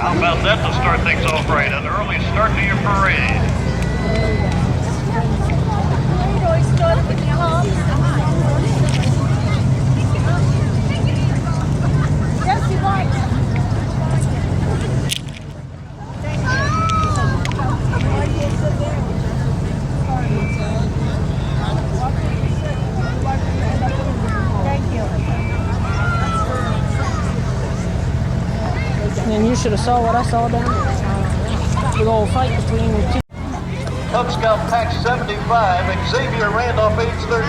How about that to start things off right? An early start to your parade. And you should have saw what I saw down there. Big old fight between the two. Cub Scout Pack 75, Xavier Randolph, age 13,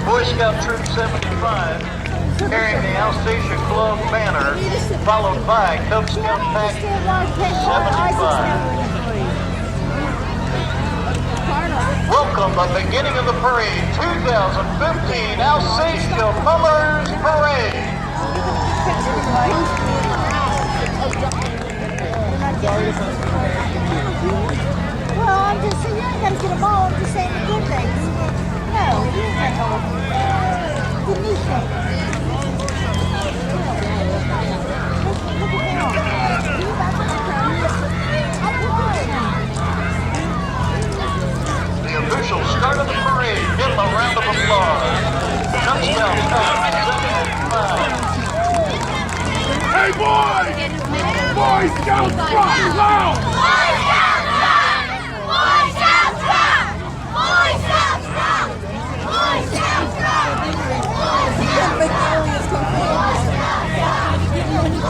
Boy Scout Troop 75, carrying the Alsatia Club banner, followed by Cub Scout Pack 75. Welcome the beginning of the parade, 2015 Alsatia Mullers Parade. Well, I'm just saying, you ain't got to get them all. I'm just saying the good things. No, you ain't got all the neat things. The official start of the parade. Give them a round of applause. Cub Scout Pack 75. Hey, boys! Boy Scouts rock! Loud! Boy Scouts rock! Boy Scouts rock! Boy Scouts rock! Boy Scouts rock! Boy Scouts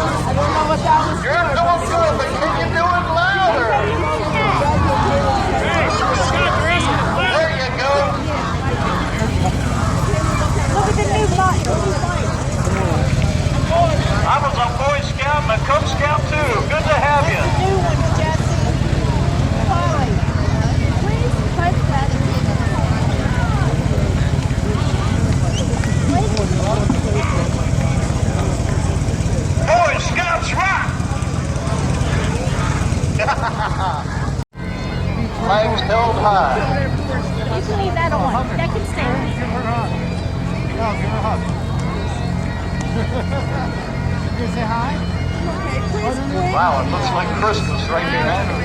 I don't know what that was. You're doing good, but can you do it louder? There you go. Look at the new button. I was a Boy Scout and a Cub Scout too. Good to have you. New one, Jesse. Polly. Please put that Boy Scouts rock! Flags held high. You can leave that on. That can stay on. Give her a hug. No, give her a hug. You say hi? Okay, please. Wow, it looks like Christmas right here, Andrew.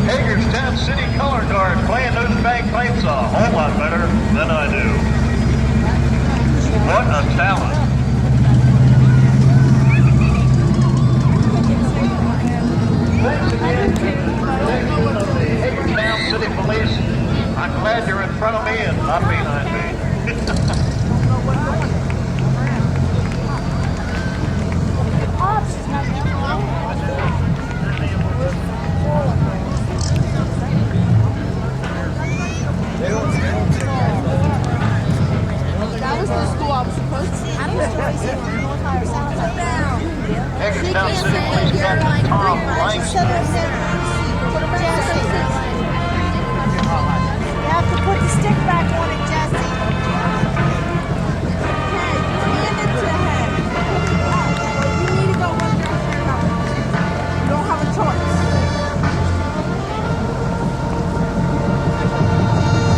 Hagerstown City Color Guard playing those bagpipes a whole lot better than I do. What a talent. Thanks again to the Hagerstown City Police. I'm glad you're in front of me and not behind me. That was the school I was supposed to see. I was supposed to see North Higher Sound like that. Hagerstown City Police Captain Tom Langston. You have to put the stick back on it, Jesse. Okay, hand it to him. You need to go one down there. You don't have a choice.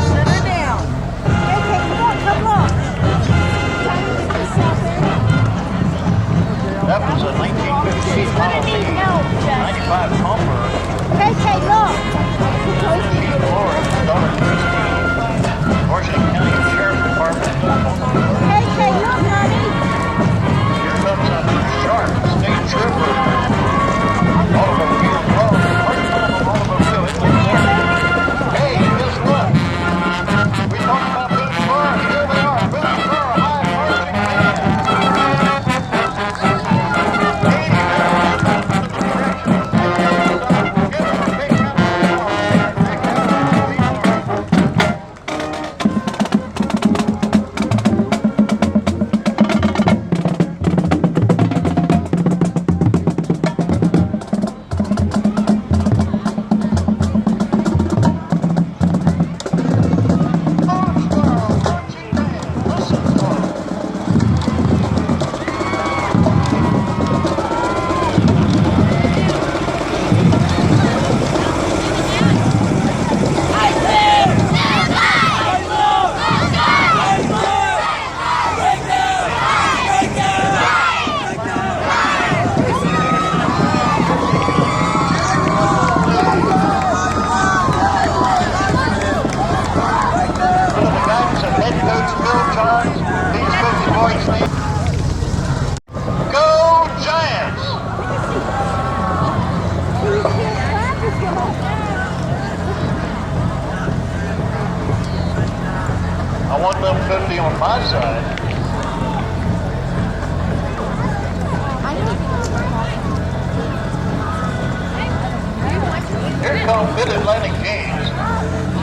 Sit her down. Okay, come on, come on. That was a 1958 Model T 95 Hummer. Okay, look. Lord, daughter Christine, Washington County Sheriff's Department. Okay, look, honey. Here comes a sharp state trooper. Automobile, automobile, it looks like. Hey, guess what? We talked about Booth Bar. Here they are, Booth Bar, high marching on my side. Here come Mid-Atlantic Games,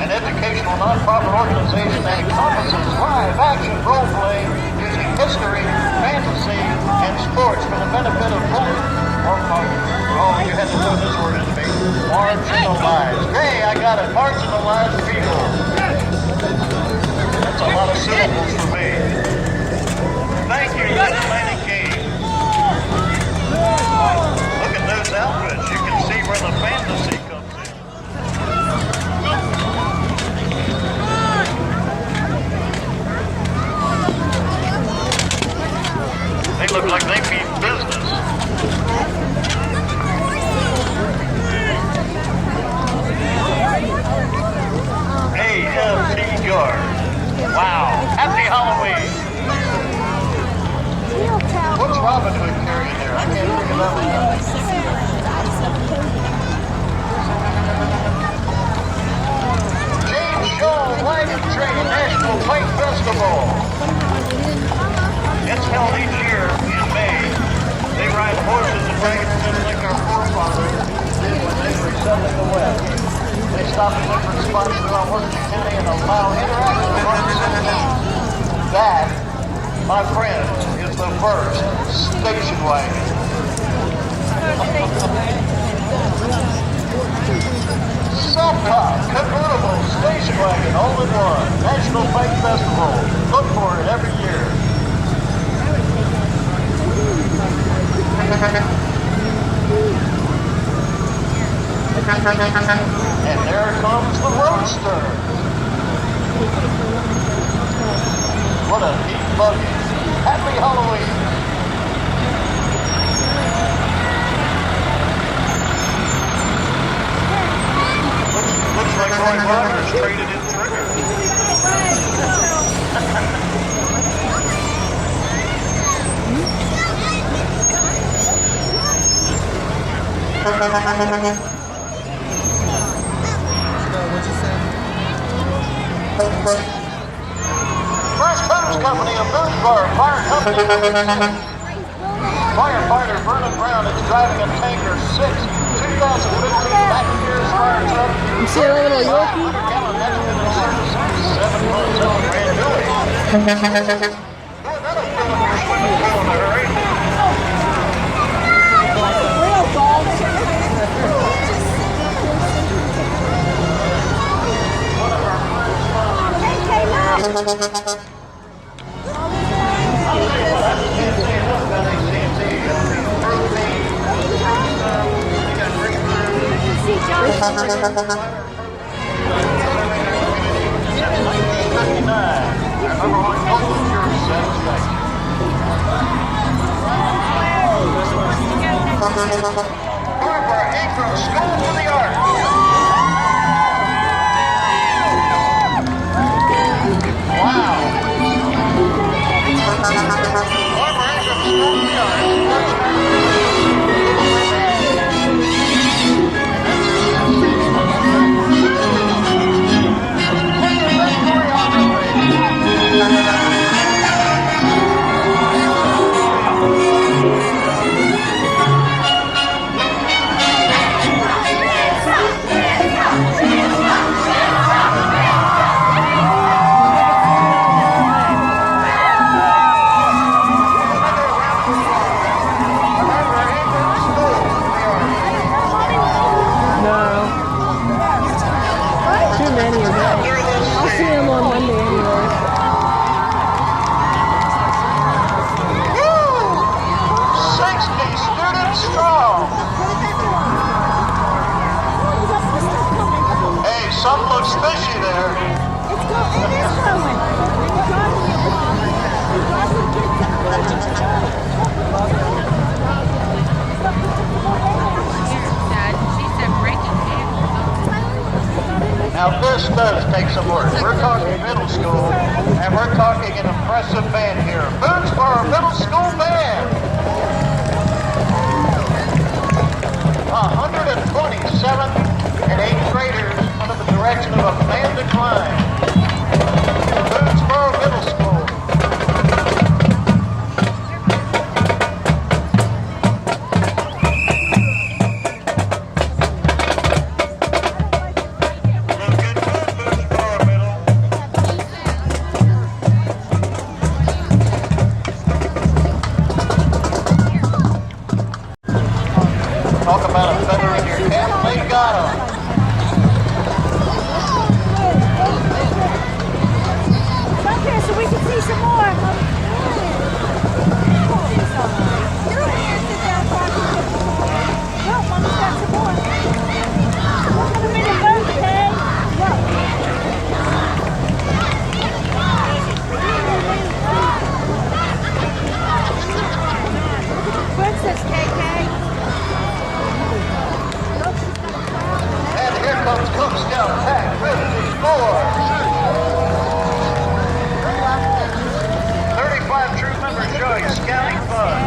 an educational nonprofit organization that encompasses live action role play using history, fantasy, and sports for the benefit of both. Oh, you had to throw this word into me. Marginalized. Hey, I got it. Marginalized people. That's a lot of syllables for me. Thank you, Mid-Atlantic Games. Look at those outfits. You can see where the fantasy comes in. They look like they mean business. A.M.C.A. Guard. Wow. Happy Halloween. What's Robin Hood carrying there? I can't figure that one out. James Shaw Wagon Train National Fight Festival. It's held each year in May. They ride horses and wagons just like our forefathers did when they were settling the West. They stop at different spots around Washington County and allow interaction among citizens. That, my friend, is the first station wagon. Self-top, convertible station wagon, all in one. National Fight Festival. Look for it every year. And there comes the Roadster. What a neat buggy. Happy Halloween. Looks like Roy Rogers traded in Trigger. First Hose Company of Baltimore Fire Company. Firefighter Vernon Brown is driving a Tanker 6 2015 back-gear fire truck. You see a little Yorkie? 7 months old, brand new. Boy, that'll fill up your swimming pool in a hurry. Real dogs. Barbara Ingram School for the Arts. Wow. Barbara Ingram School for the Arts. Something looks fishy there. It is going. Now this does take some work. We're talking middle school, and we're talking an impressive band here. Boonesboro Middle School Band. 127th and 8th graders under the direction of Amanda Klein. Boonesboro Middle School. Kathleen got him. Come here so we can see some more. Get over here and sit down so I can get some more. Look, Mommy's got some more. Look at them in the boat, okay? Look. Princess KK. And here comes Cook Scout Pack 54. 35 troop members showing scouting fun.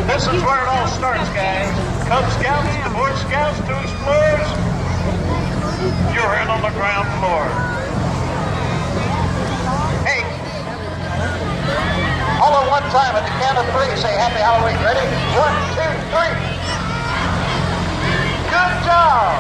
This is where it all starts, guys. Cub Scouts to Boy Scouts to Explorers. You're in on the ground floor. Hey, all at one time at the count of 3, say Happy Halloween. Ready? 1, 2, 3. Good job.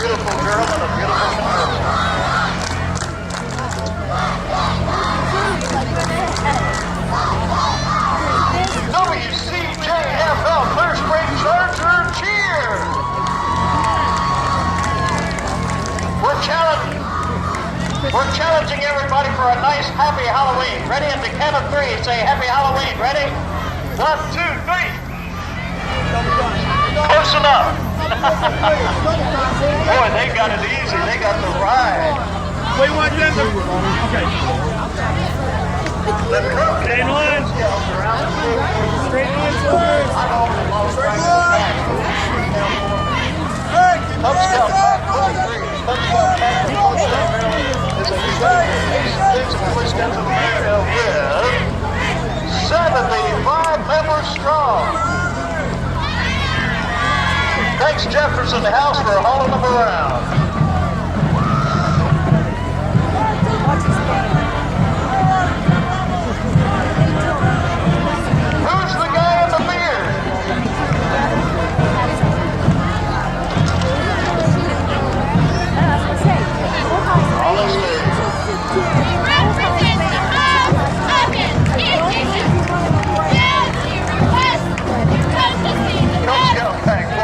Beautiful girl and a beautiful girl. WCJFL Clear Spring Charger cheer. We're challenging everybody for a nice happy Halloween. Ready? At the count of 3, say Happy Halloween. Ready? 1, 2, 3. Close enough. Boy, they got it easy. They got the ride. Wait, what? Okay. The Cook and Lions Scouts around the field. Straight lines first. I almost lost track of the back. Cub Scout Pack 43. Cub Scout Pack 47. Is a 66 Boy Scouts of America with 75 members strong. Thanks Jefferson House for hauling them around. Who's the guy in the beard? All the stage. Cub Scout Pack 43.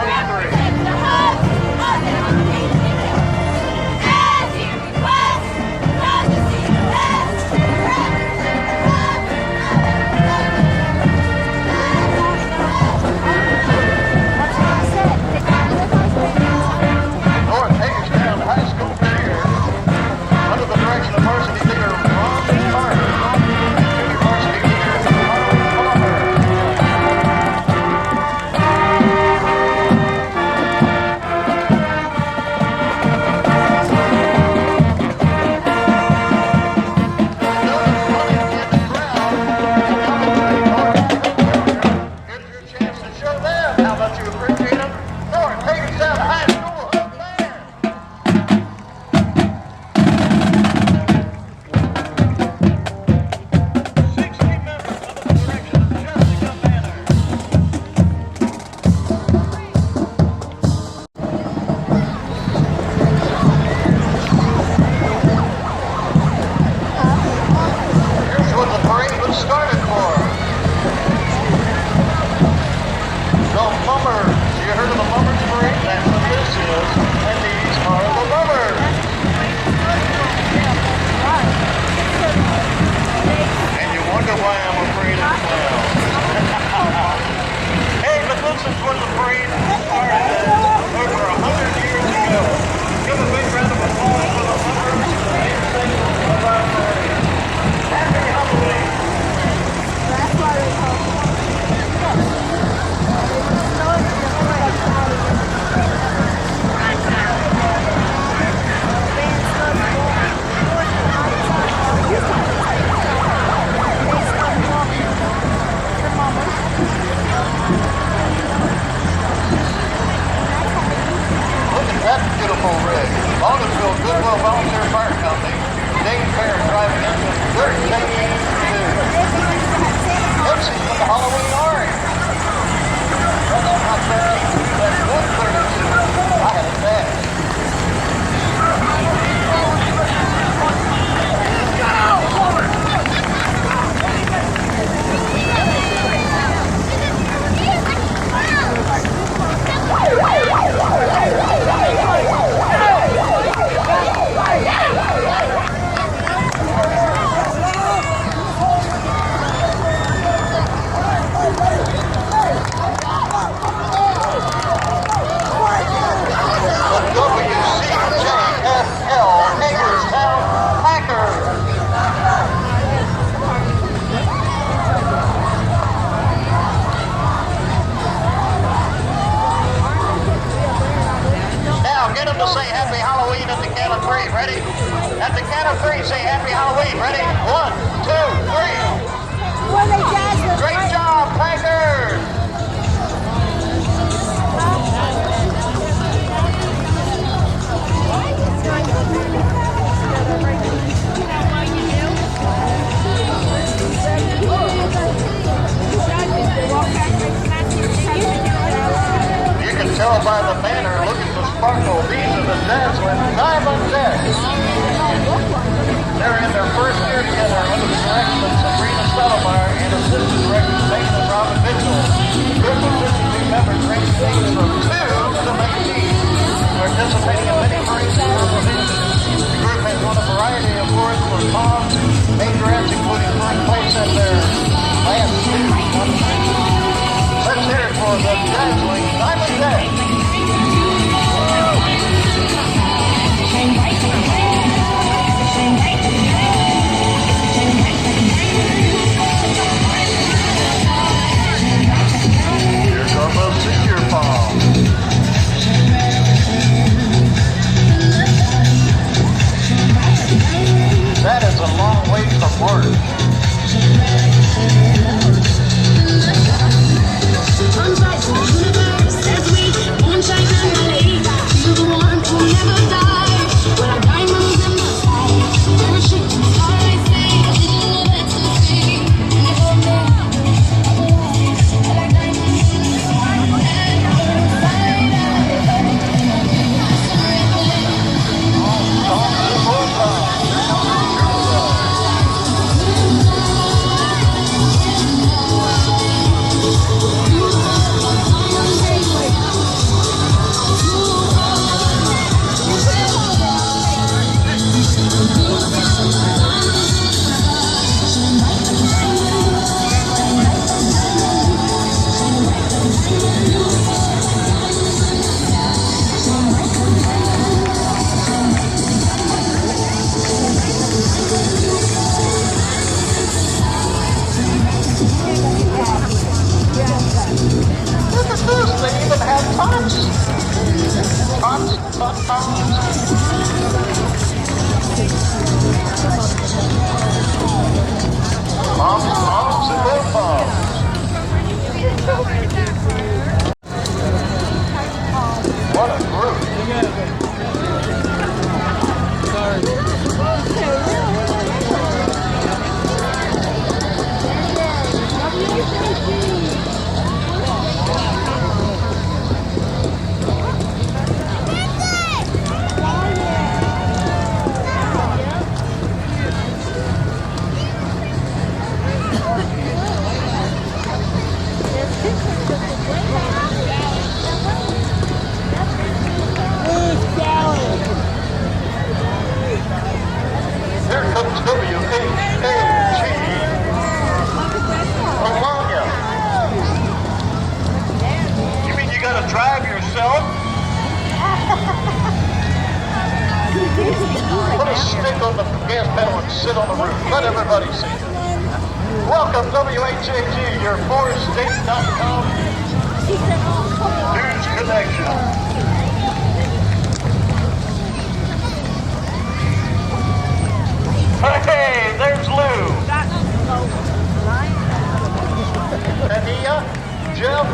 Hagerstown Volunteer Fire Company. Dave Fair driving into 13-2. MC from the Halloween Orange. Well, that's not 13-2, that's 132. I had a dash. W.C.A. Hagerstown Packers. Now get them to say Happy Halloween at the count of 3. Ready? At the count of 3, say Happy Halloween. Ready? 1, 2, 3. Great job, Packers. You can tell by the banner, look at the sparkle. These are the dazzling Diamond Decks. They're in their first year together under the direction of Sabrina Stottlemyre and assistant director Nathan Robin Mitchell. Group of 52 members range in age from 2 to 19. Participating in many parades and events. The group has won a variety of awards for moms, majorettes, including first place at their last 2 competitions. Let's hear it for the dazzling Diamond Decks. Here come a senior palm. That is a long way from work. What a group. Here comes W.C.A. Alsatia. You mean you gotta drive yourself? Put a stick on the gas pedal and sit on the roof. Let everybody see it. Welcome W.C.A., your forestate.com news connection. Hey, there's Lou. Tania, Jeff,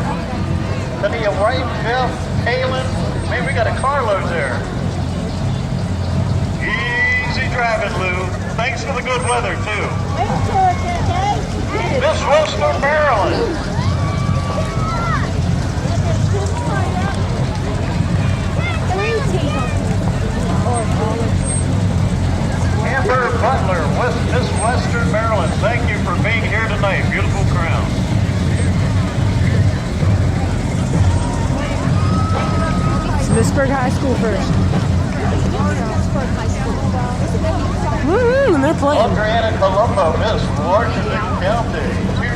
Tania White, Jeff, Kaylin. Man, we got a carload there. driving, Lou. Thanks for the good weather, too. Wait till it's okay. Miss Worcester, Maryland. Amber Butler, Miss Western Maryland. Thank you for being here tonight. Beautiful crown. Smithsburg High School first. Woo-hoo, and they're playing. Adriana Colombo, Miss Washington County,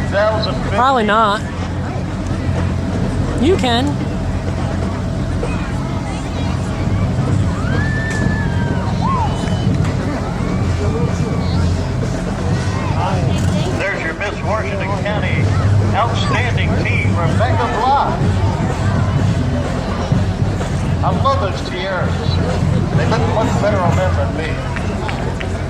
2015. Probably not. You can. There's your Miss Washington County outstanding team, Rebecca Block. I love those tiaras. They look much better on them than me.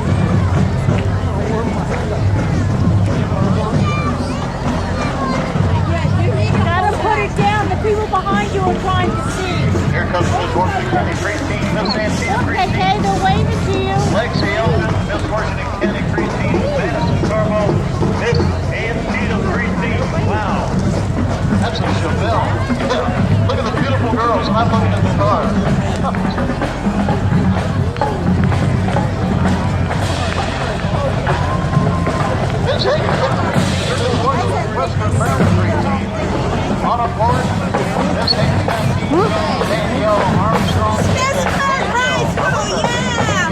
You gotta put it down. The people behind you are trying to see. Here comes Miss Washington County preteen, Miss Antietam Okay, preteen. Kay, they're waving to you. Lexi Elton, Miss Washington County preteen, Madison Carbo, Miss Antietam preteen. Wow. That's a Chevelle. Yeah. Look at the beautiful girls, and I'm looking at the car. Miss Hagerstown, Western Maryland preteen. Anna Forrest, Miss Hagerstown, Danielle Armstrong. Smithsburg High School, yeah!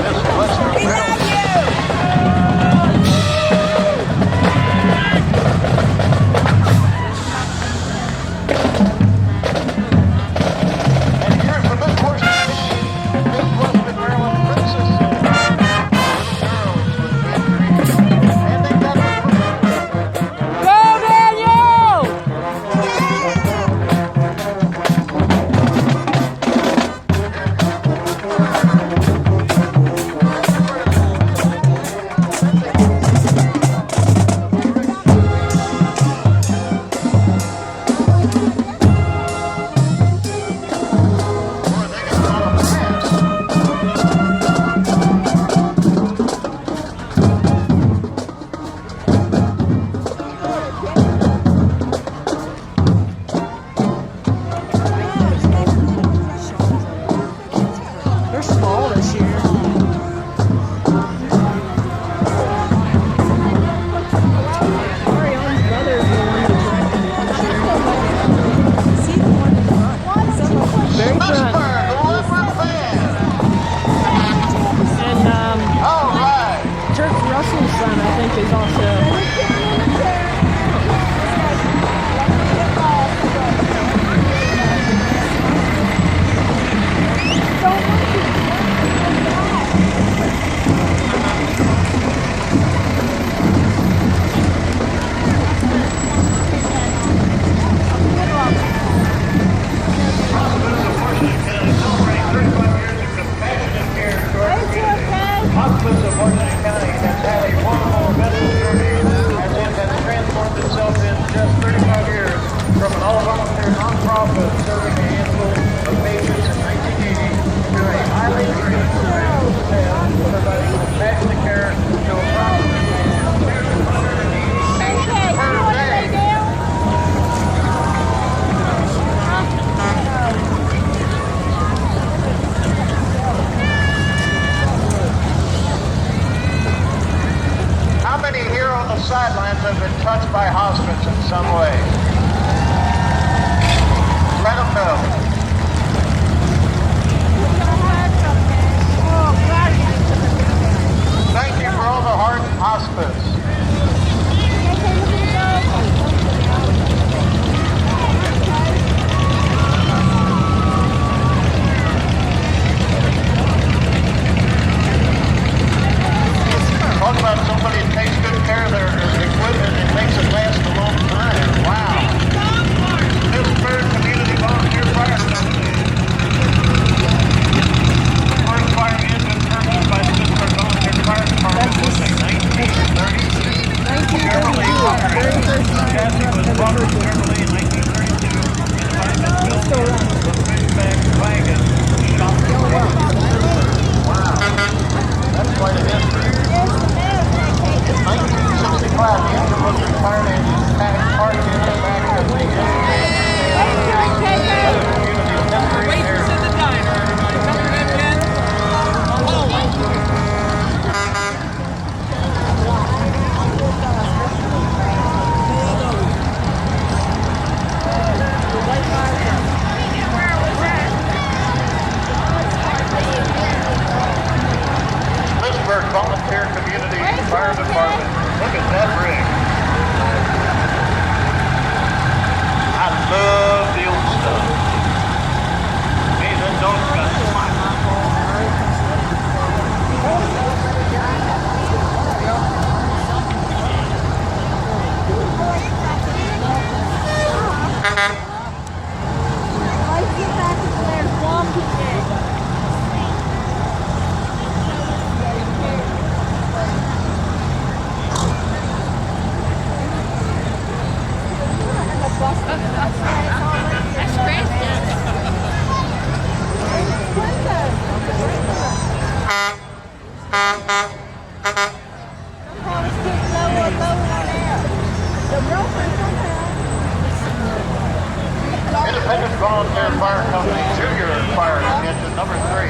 Miss Western We Maryland. love you! And here's the Miss Washington, Miss Western Maryland Princess. And they got the Go, Daniel! They're small this year. Marion's brother is the one that directed it this year. See the one in front. Very front. Pittsburgh, the Woodward Band. And All right. Turk Russell's son, I think, is also. Hospice of Washington County has had a wonderful medical journey as it has transformed itself in just 35 years from an all-volunteer nonprofit serving a handful of patients in 1980 to a highly trained professional staff providing compassionate care to approximately 280 per day. How many here on the sidelines have been touched by hospice in some way? Let them know. Thank you for all the hard hospice. Talk about somebody who takes good care of their equipment and makes it last a long time. Wow. Independent Volunteer Fire Company Junior Fire Engine number 3.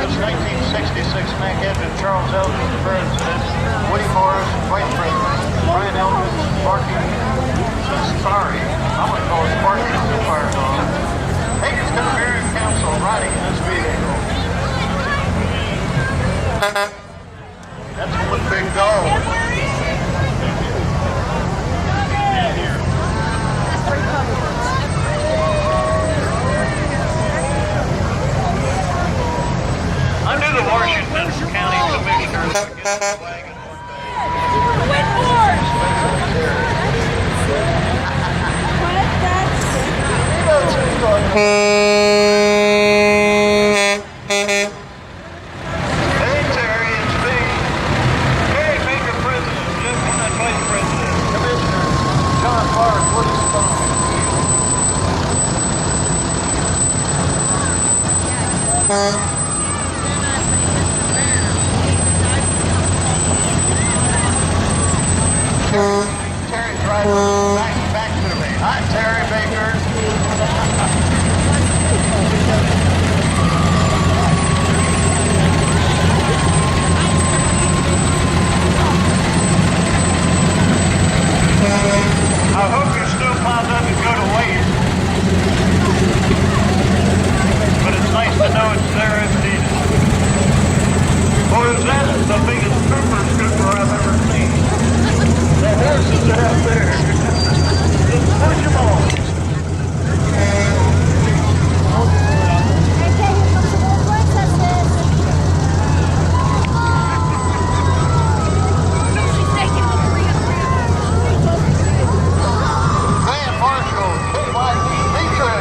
It's 1966 Mac engine. Charles Elgin, President. Woody Morris, Vice President. Brian Elgin, Sparky. Sorry, I'm going to call it Sparky the fire dog. Hagerstown Area Council riding in this vehicle. That's one big dog. I knew the Washington County Commissioners would get the wagon Hey Terry, it's me. Terry Baker, President. Jim Hunt, Vice President. Commissioner John Clark, Woody Stone. Terry driving back to me. Hi, Terry Baker. I hope you're still piled up and go to wait. But it's nice to know it's there if needed. Or is that the biggest trooper scooper I've ever seen? The horses are out there. Just push them on. Grand Marshal Y.M.C.A.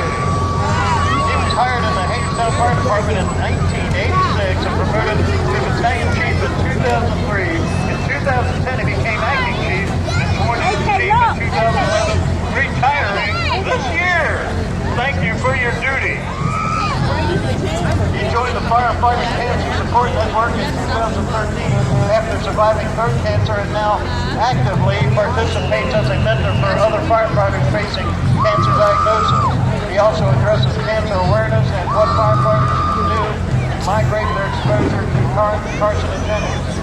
He was hired in the Hagerstown Fire Department in 1986 and promoted to battalion chief in 2003. In 2010, he became acting chief and sworn in chief in 2011, retiring this year. Thank you for your duty. He joined the Firefighting Cancer Support Network in 2013 after surviving throat cancer and now actively participates as a mentor for other firefighters facing cancer diagnosis. He also addresses cancer awareness and what firefighters can do and migrate their exposure to carcinogenics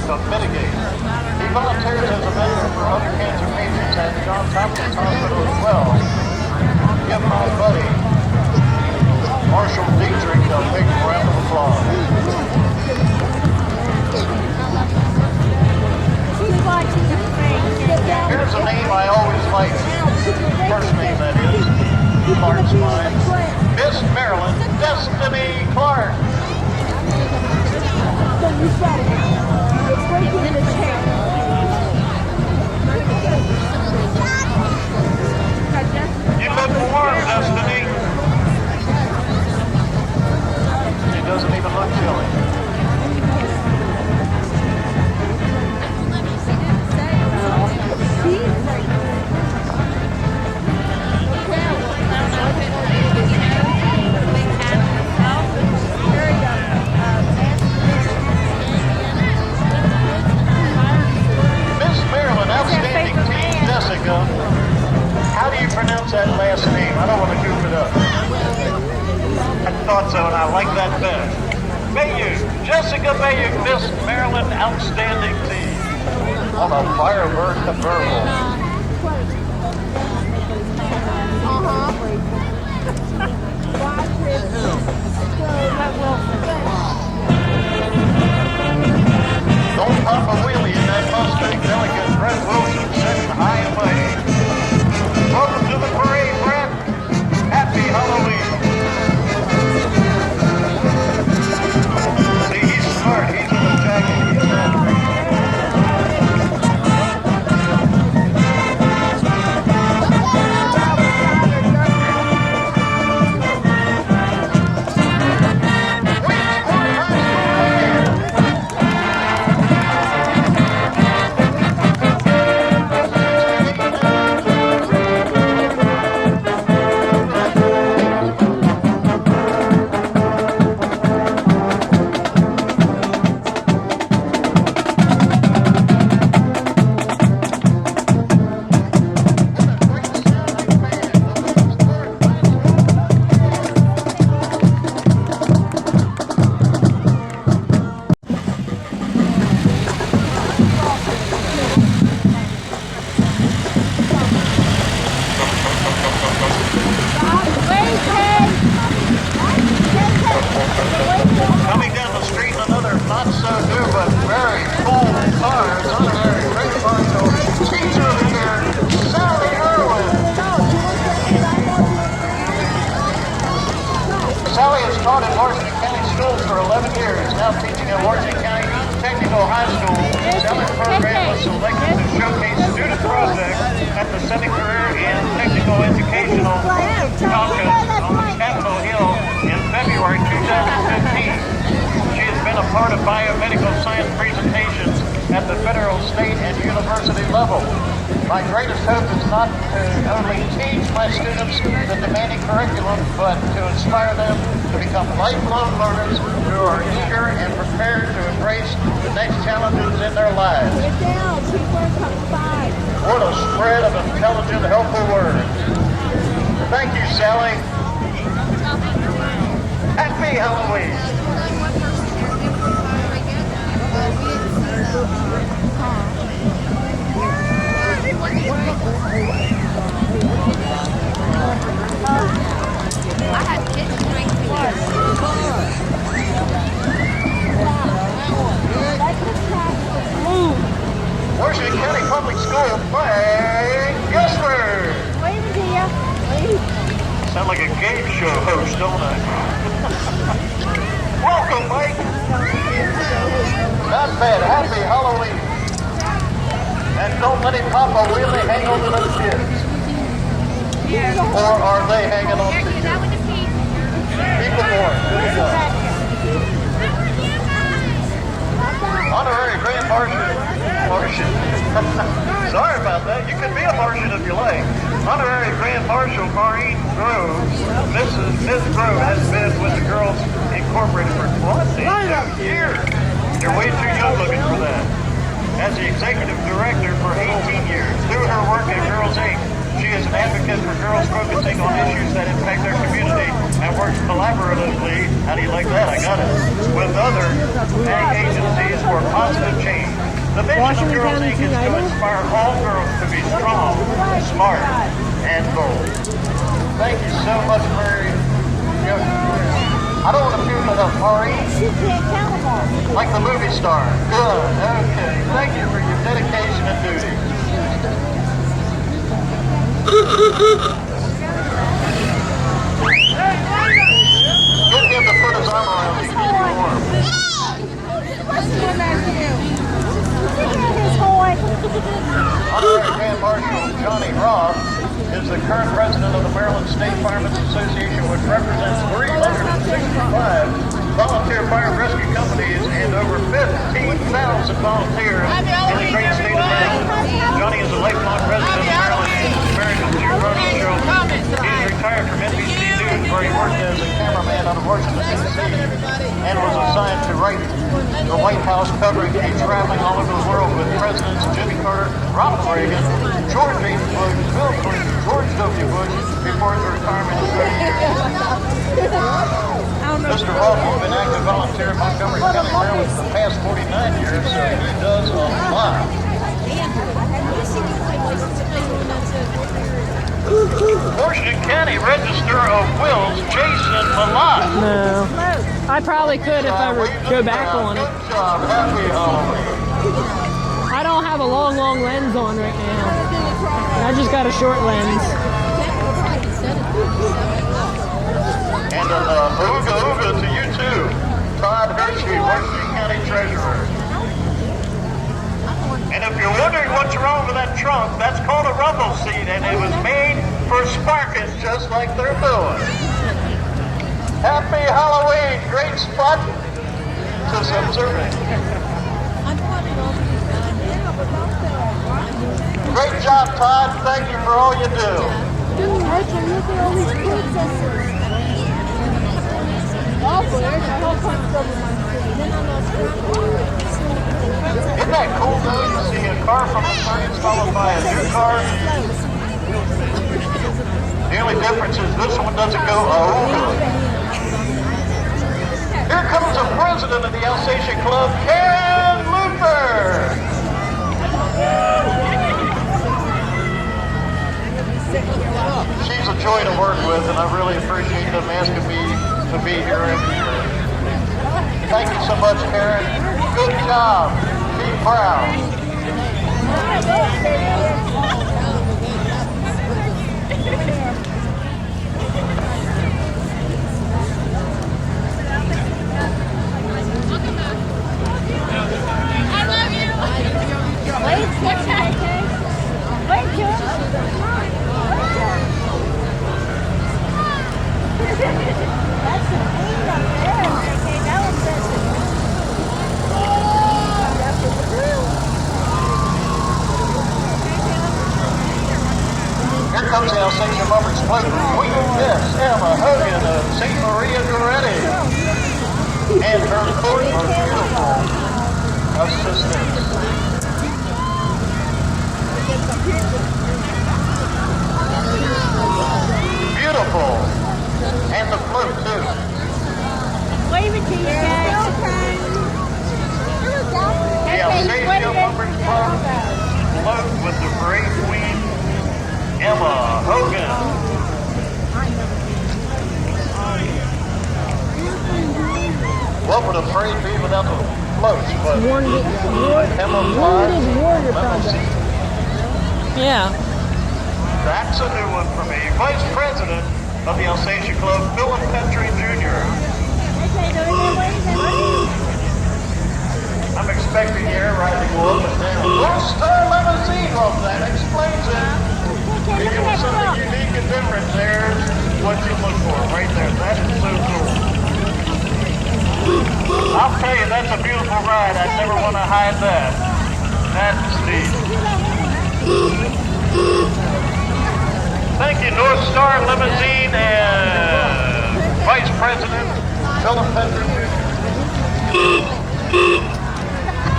to mitigate. He volunteers as a mentor for other cancer patients at Johns Hopkins Hospital as well. Give my buddy Marshal Dietrich a big round of applause. Here's a name I always liked. First name, that is. Clark's mine. Miss Maryland Destiny Clark. You look warm, Destiny. She doesn't even look chilly. Miss Maryland, outstanding team, Jessica. How do you pronounce that last name? I don't want to goof it up. I thought so, and I like that best. Bayou, Jessica Bayou, Miss Maryland, outstanding team. On a Firebird convertible. Don't pop a wheelie in that Mustang. Delegate Brett Wilson sitting high and mighty. Welcome to the parade, Brett. Happy Halloween. See, he's smart. He's in a jacket. He's not. 11 years, now teaching at Washington County Technical High School. Sally's program was selected to showcase student projects at the Civic Career and Technical Educational Conference on Capitol Hill in February 2015. She has been a part of biomedical science presentations at the federal, state, and university level. My greatest hope is not to only teach my students the demanding curriculum, but to inspire them to become lifelong learners who are eager and prepared to embrace the next challenges in their lives. Get down. Teamwork comes by. What a spread of intelligent, helpful words. Thank you, Sally. Happy Halloween. I had kids drink Washington County Public School playing Guessword. Wait a minute. Wait. Sound like a game show host, don't I? Welcome, Mike. Not bad. Happy Halloween. And don't let him pop a wheelie hang on to those kids. Or are they hanging on to you? Keep them warm. Good job. Honorary Grand Marshal. Sorry about that. You could be a Martian if you like. Honorary Grand Marshal Maureen Groves. Ms. Grove has been with the Girls Incorporated for 22 years. You're way too young looking for that. As the Executive Director for 18 years. Through her work at Girls Inc., she is an advocate for girls focusing on issues that impact their community and works collaboratively, how do you like that? I got it, with other agencies for positive change. The vision of Girls Inc. is to inspire all girls to be strong, smart, and bold. Thank you so much, Mary. I don't want to feel it up, Maureen. She can't count them all. Like the movie star. Good. Okay. Thank you for your dedication and duty. Get him to put his arm around you, keep you warm. What's going on here? His boy. Honorary Grand Marshal Johnny Roth is the current president of the Maryland State Firemen's Association, which represents 365 volunteer fire and rescue companies and over 15,000 volunteers in the great state of Maryland. Johnny is a lifelong resident of Maryland and is married with 2 grown children. He is retired from NBC News, where he worked as a cameraman out of Washington, D.C. and was assigned to write the White House covering and traveling all over the world with Presidents Jimmy Carter, Ronald Reagan, George H. Bush, Bill Clinton, George W. Bush, before his retirement in 30 years. Mr. Roth has been active volunteer in Montgomery County, Maryland for the past 49 years, so he does a lot. Washington County Register of Wills, Jason Malott. No. I probably could if I were to go back on it. Good job. Happy Halloween. I don't have a long lens on right now. I just got a short lens. And ooga to you too. Todd Hershey, Washington County Treasurer. And if you're wondering what's wrong with that trunk, that's called a rumble seat, and it was made for sparkers just like they're doing. Happy Halloween, great spot to observe it. Great job, Todd. Thank you for all you do. Archie, look at all these princesses. Isn't that cool though? You see a car from the 30s followed by a new car. The only difference is this one doesn't go Here comes the president of the Alsatia Club, Karen Luther. She's a joy to work with, and I really appreciate them asking me to be here every year. Thank you so much, Karen. Good job. Be proud. float queen, yes, Emma Hogan of St. Maria Goretti. And her four beautiful assistants. Beautiful. And the float too. Wave it to you guys. The Alsatia Women's Club float with the parade queen, Emma Hogan. What would a parade be without the floats? But Emma flies, Emma seat. Yeah. That's a new one for me. Vice President of the Alsatia Club, Philip Petrie Jr. I'm expecting the air ride to go up and down. North Star Limousine, well, that explains it. If you want something unique and different, there's what you look for right there. That is so cool. I'll tell you, that's a beautiful ride. I never want to hide that. That's neat. Thank you, North Star Limousine and Vice President Philip Petrie Jr.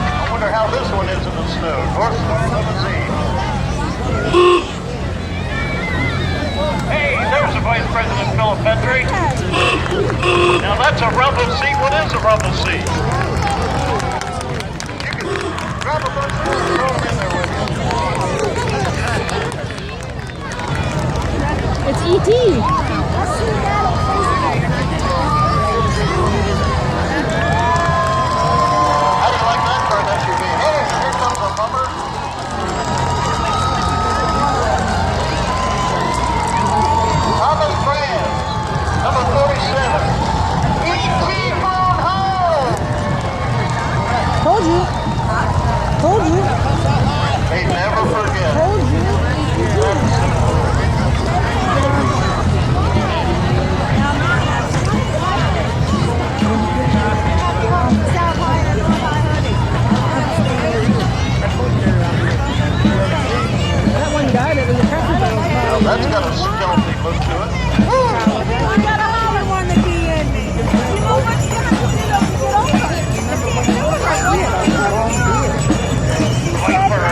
I wonder how this one is in the snow. North Star Limousine. Hey, there's the Vice President Philip Petrie. Now that's a rumble seat. What is a rumble seat? You can grab a bunch of them and throw them in there with you. It's E.T. How do you like that for an SUV? Hey, here comes a bumper. Thomas Brand, number 47. E.T. phone home. Told you. Told you. They never forget. Told you. That one guy that was a traffic Well, that's got a stealthy look to it. I got a holler one to be in me. You know what? You have to get over. Viper.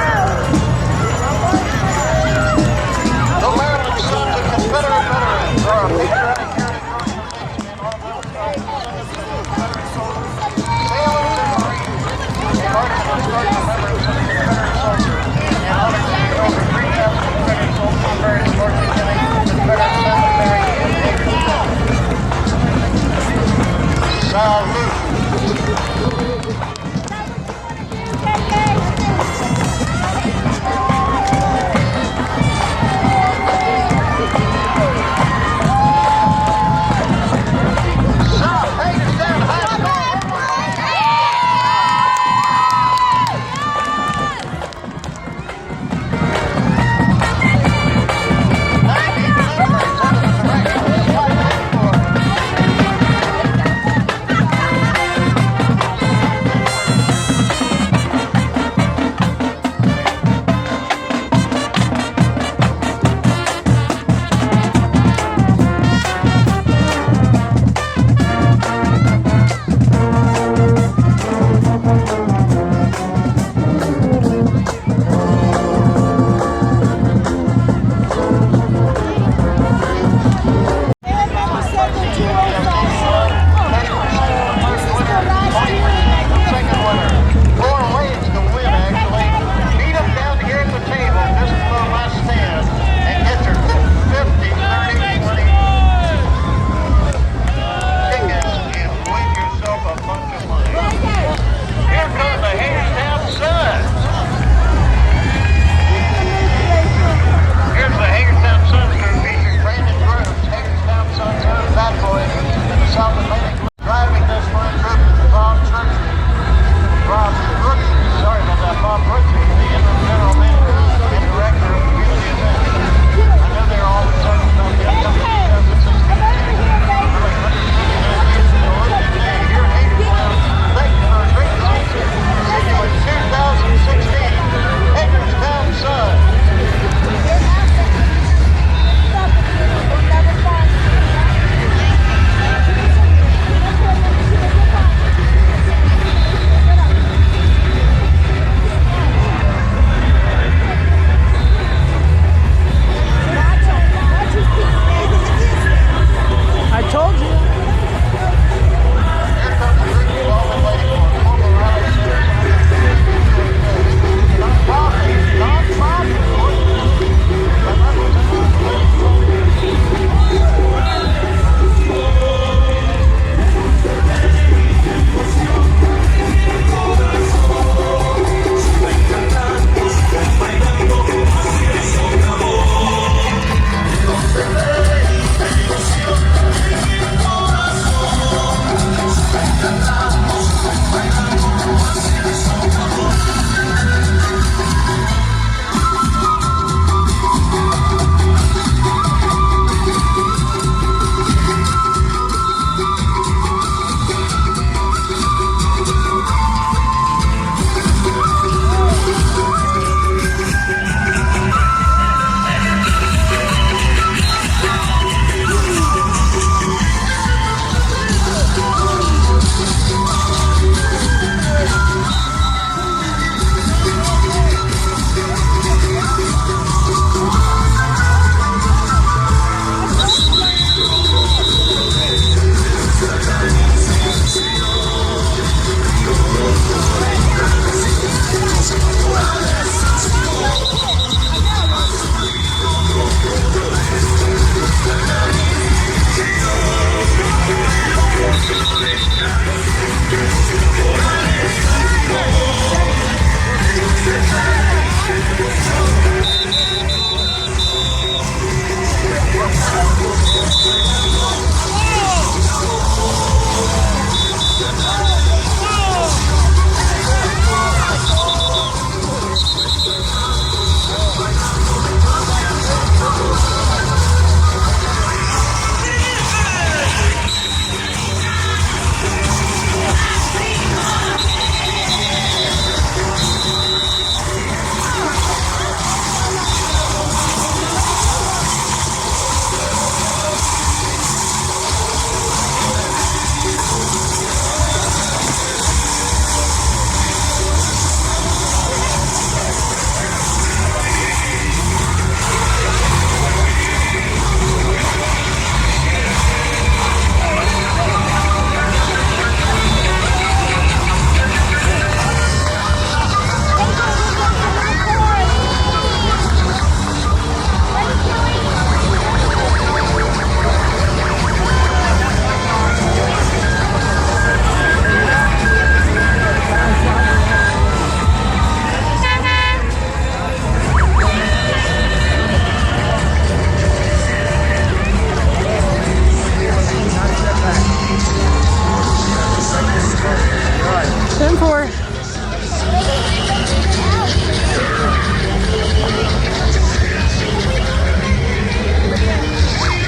for.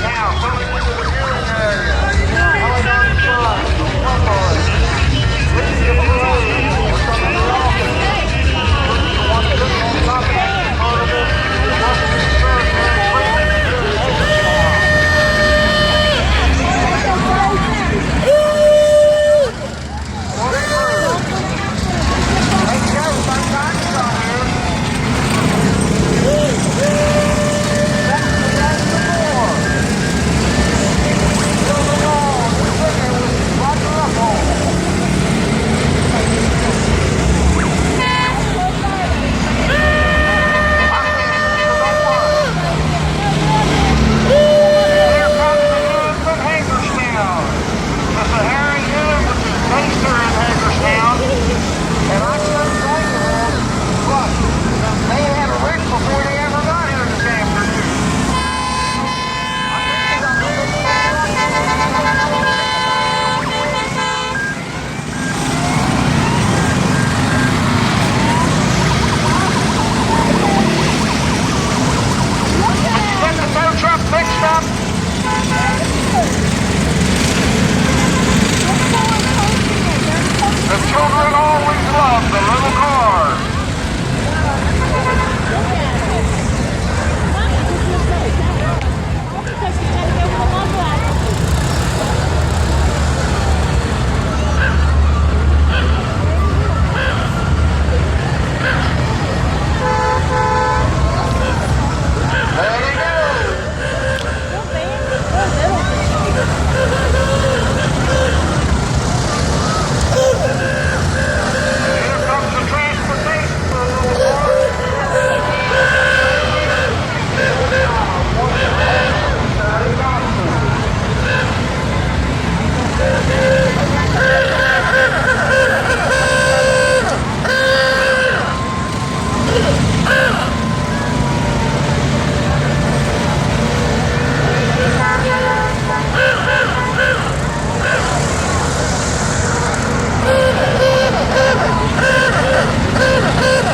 Now, coming into the viewing area. Coming on the front. This is the parade. We're coming along. You want to look on top of the carnival. Welcome to the serve here in Cleveland here in Hagerstown. Hey, Joe, my time's on here. That's the more. Still the long. We're sitting there with Roger Ruffle. Here comes the news from Hagerstown. This is Harry Hill, which is based here in Hagerstown. And I couldn't tell you that, but they had a wreck before they ever got here this afternoon. Get the tow truck fixed up. The children always love the little car. There you go. Here comes the transportation for a little car.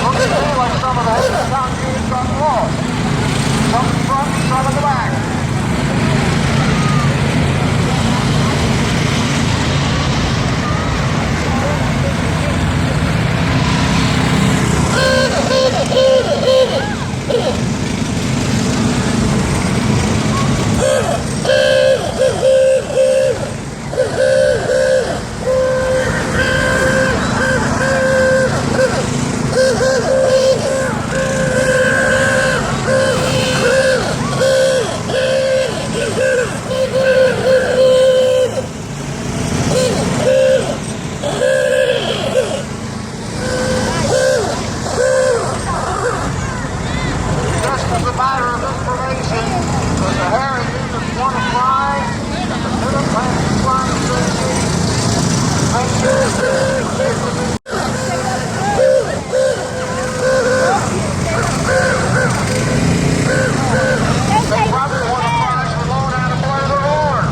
Looks to me like some of the Hagerstown units got lost. Some in front, some in the back. Just as a matter of information, the Harry units want to fly, and the Mid-Atlantic Flying Association they probably want to fly so low down to blow the horn.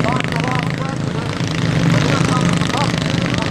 Talked a lot of prejudice, but here comes the puppy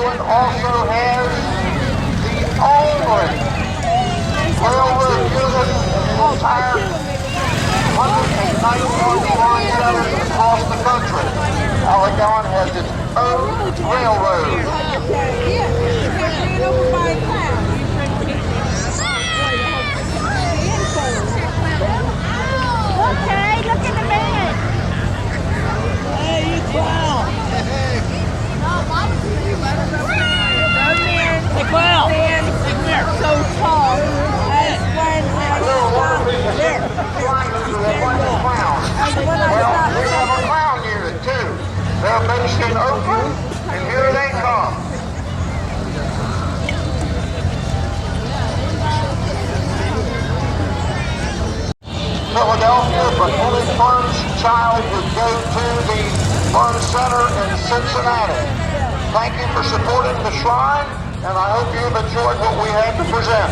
Island also has the only railroad unit in the entire 191 foreign centers across the country. Alsatia has its own railroad. Okay, look at the man. Hey, you clown! Hey, clown! So tall. As when I stopped There. Well, we have a clown unit too. They're based in Oakland, and here they come. Philadelphia, but any Fern's child would go to the Fern Center in Cincinnati. Thank you for supporting the shrine, and I hope you've enjoyed what we had to present.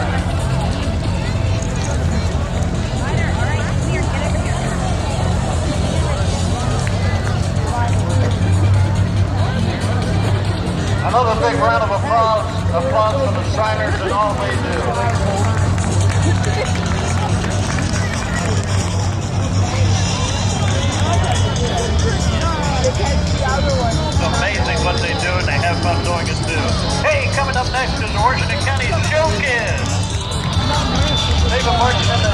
Another big round of applause for the Shriners and all they do. It's amazing what they do, and they have fun doing it too. Hey, coming up next is the Washington County Show Kids. They've been marching in the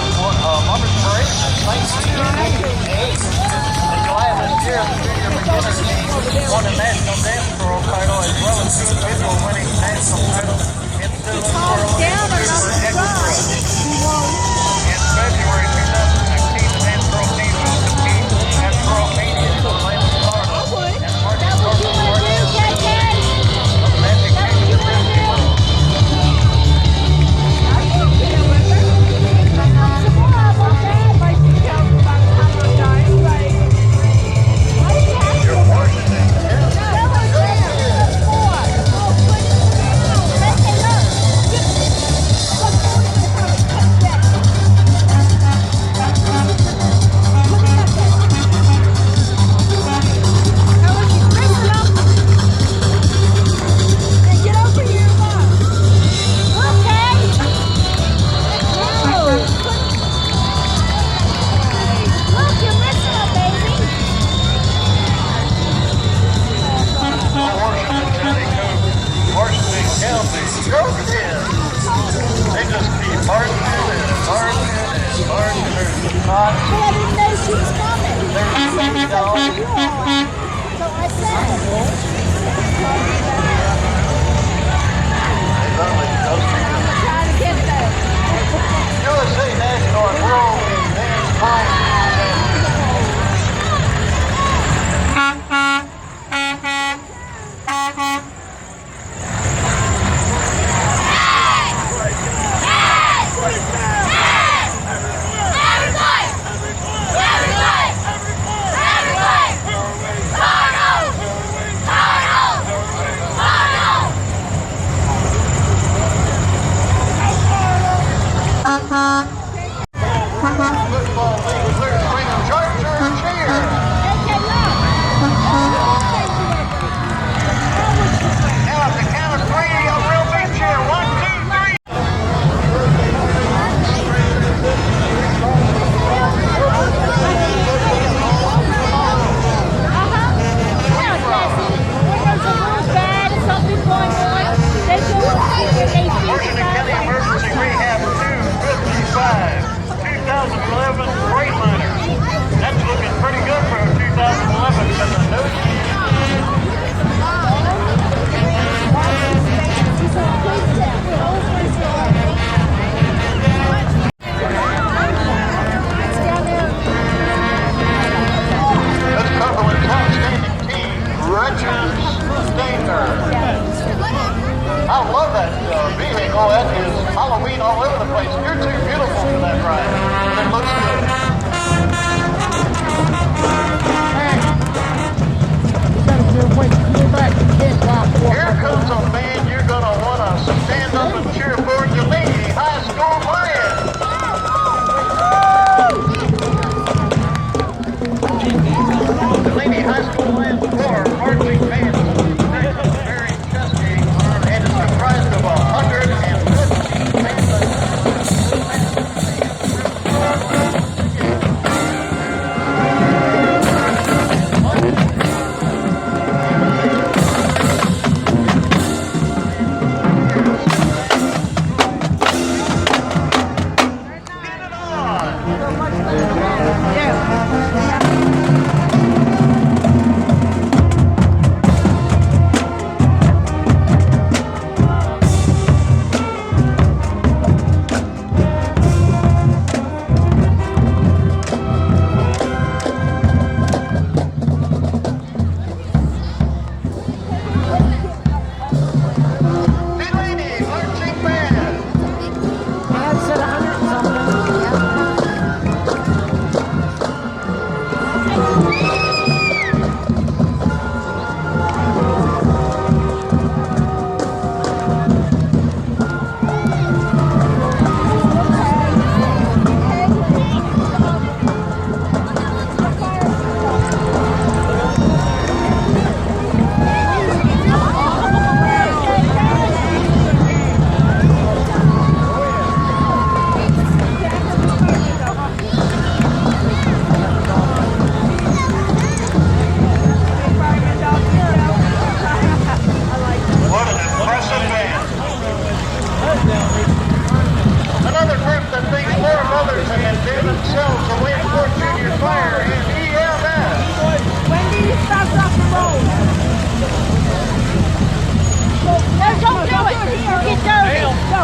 Lumber's Parade since 1988. In July of this year, the junior beginner team won a national dance girl title as well as two individual winning national titles in Civil World Extra. In February 2016, the dance girl team will compete at Girl Mania in Atlanta, Florida, and marching girls will work in the Magic Kingdom of Disney World. You're Washington, yeah. Washington County Washington County Go Kids. They just keep marching and marching and marching. There's not. But I didn't know she was coming. There's So I said. I'm trying to get there. USA National and World Dance Champions.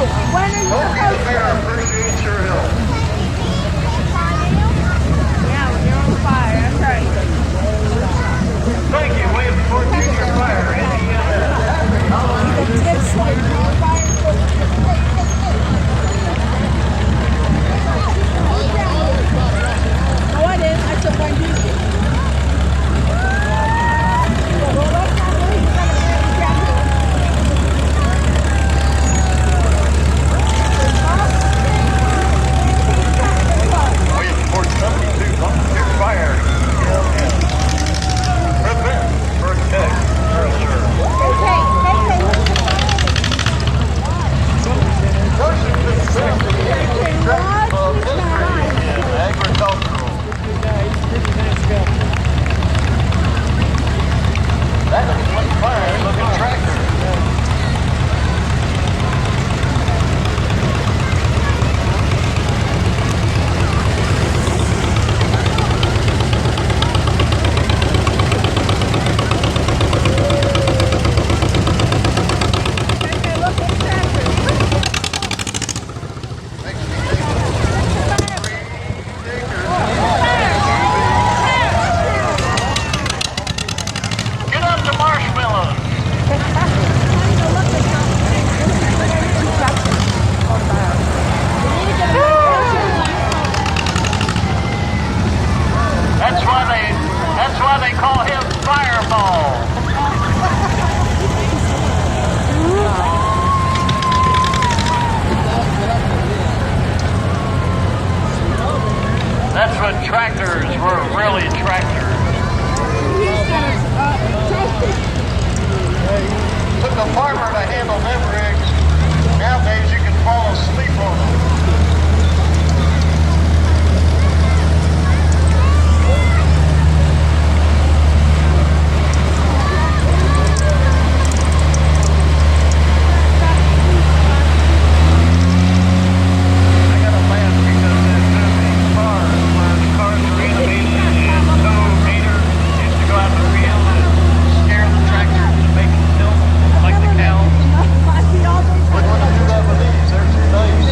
when are you Hope you the supposed mayor to? appreciates your help. Yeah, when you're on fire, that's right. Thank you, Y.M.C.A. Junior Fire, NEMS. It's like you're on fire. No, I didn't. I took one duty. Well, that's not really Y.M.C.A. 72 volunteer fire. Prevent, protect, preserve. Person consent to the Indian Tractor Club history in agricultural. That is one fire looking tractor. Get up to marshmallows. That's why they call him Fireball. That's when tractors were really tractors. Took a farmer to handle them rigs. Nowadays you can fall asleep on them. I got a laugh because there's these cars where the cars are animated and tow meter used to go out in the field and scare the tractors and make them tilt like the cows. We're going to do that with these. They're too nice.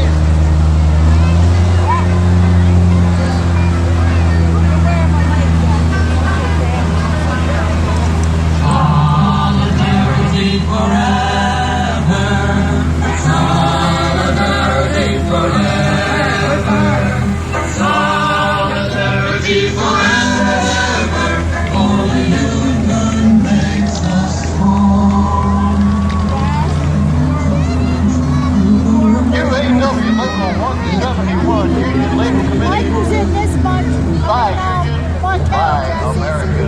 UAW Local 171 Union Labor Committee. Bye, Union. Bye, America.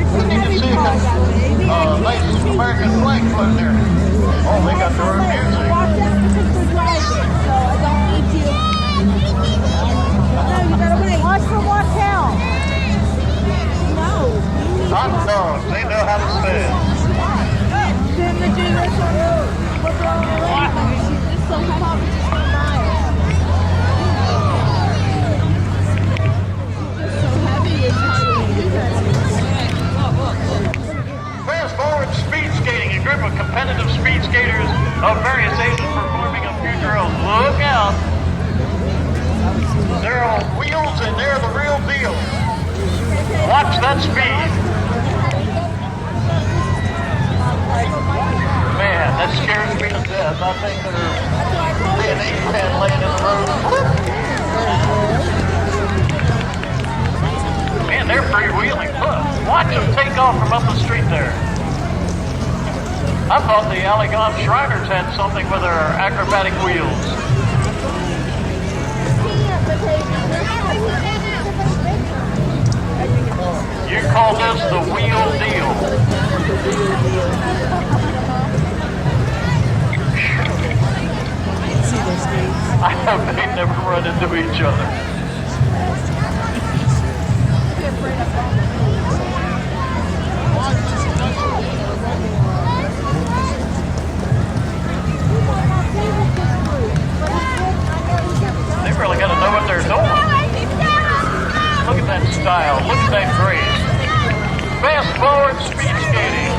We need to see a nice American flag float there. Oh, they got their own music. Watch for walk out. Hot dogs, they know how to spell. Didn't they do this on what's wrong with it's so hot, we just don't buy it. It's so heavy, it's hard to do that. Fast forward speed skating. A group of competitive speed skaters of various ages performing a few drills. Look out. They're on wheels and they're the real deal. Watch that speed. Man, that scares me to death. I think there'll be an 8-10 laying in the road. Man, they're freewheeling. Look, watch them take off from up the street there. I thought the Allegan Shriners had something with their acrobatic wheels. You call this the wheel deal. I hope they never run into each other. They really got to know what they're doing. Look at that style. Look at that grace. Fast forward speed skating.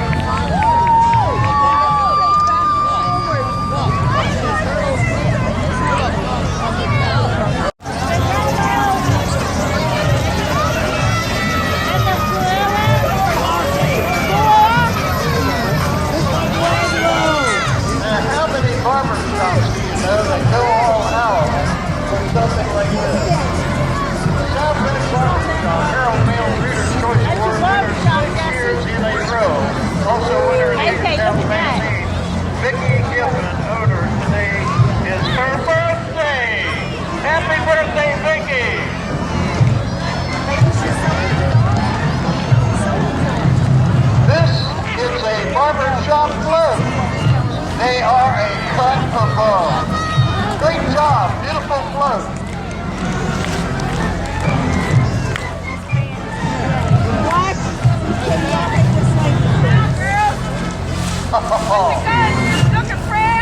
They are a cut above. Great job, beautiful float. What? Can you all make this like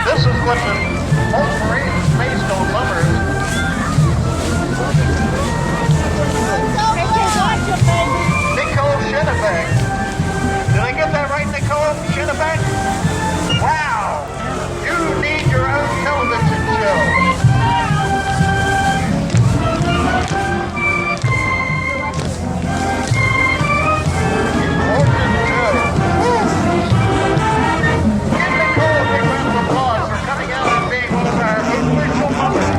This is what the whole parade is based on numbers. Nicole Shinnebeck. Did I get that right, Nicole Shinnebeck? Wow! You need your own television show. Important show. Give Nicole a big round of applause for coming out and being one of our official mothers.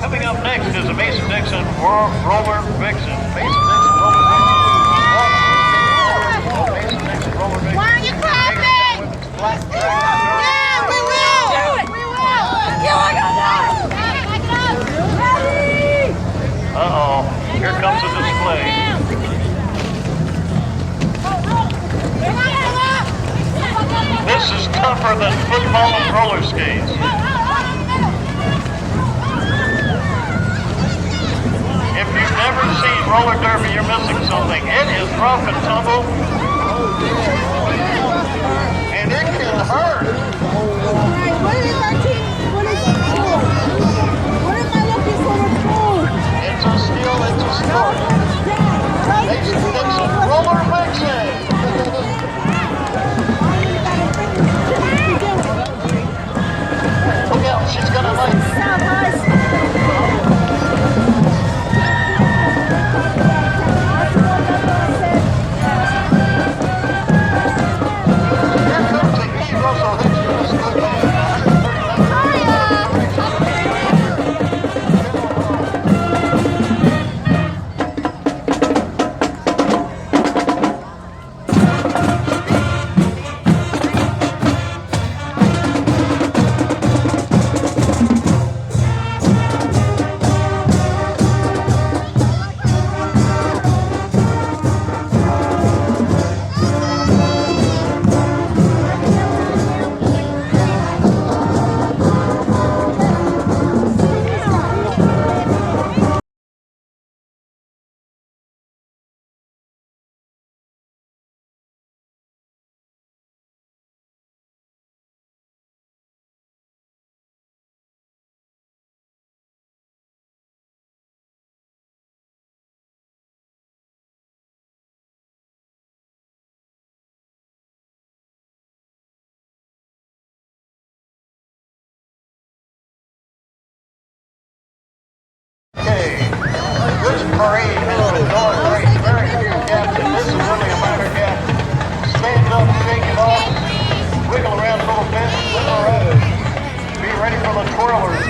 Coming up next is a Mason Dixon roller vixen. Mason Dixon roller vixen. Mason Dixon roller vixen. Why are you clapping? Yeah, we will. We will. You are gonna Ready? Uh-oh. Here comes a display. This is tougher than football and roller skates. If you've never seen roller derby, you're missing something. It is rough and tumble. And it can hurt. What is our team? What is it called? What am I looking for? It's called? It's a skill, it's a sport. Mason Dixon roller vixen.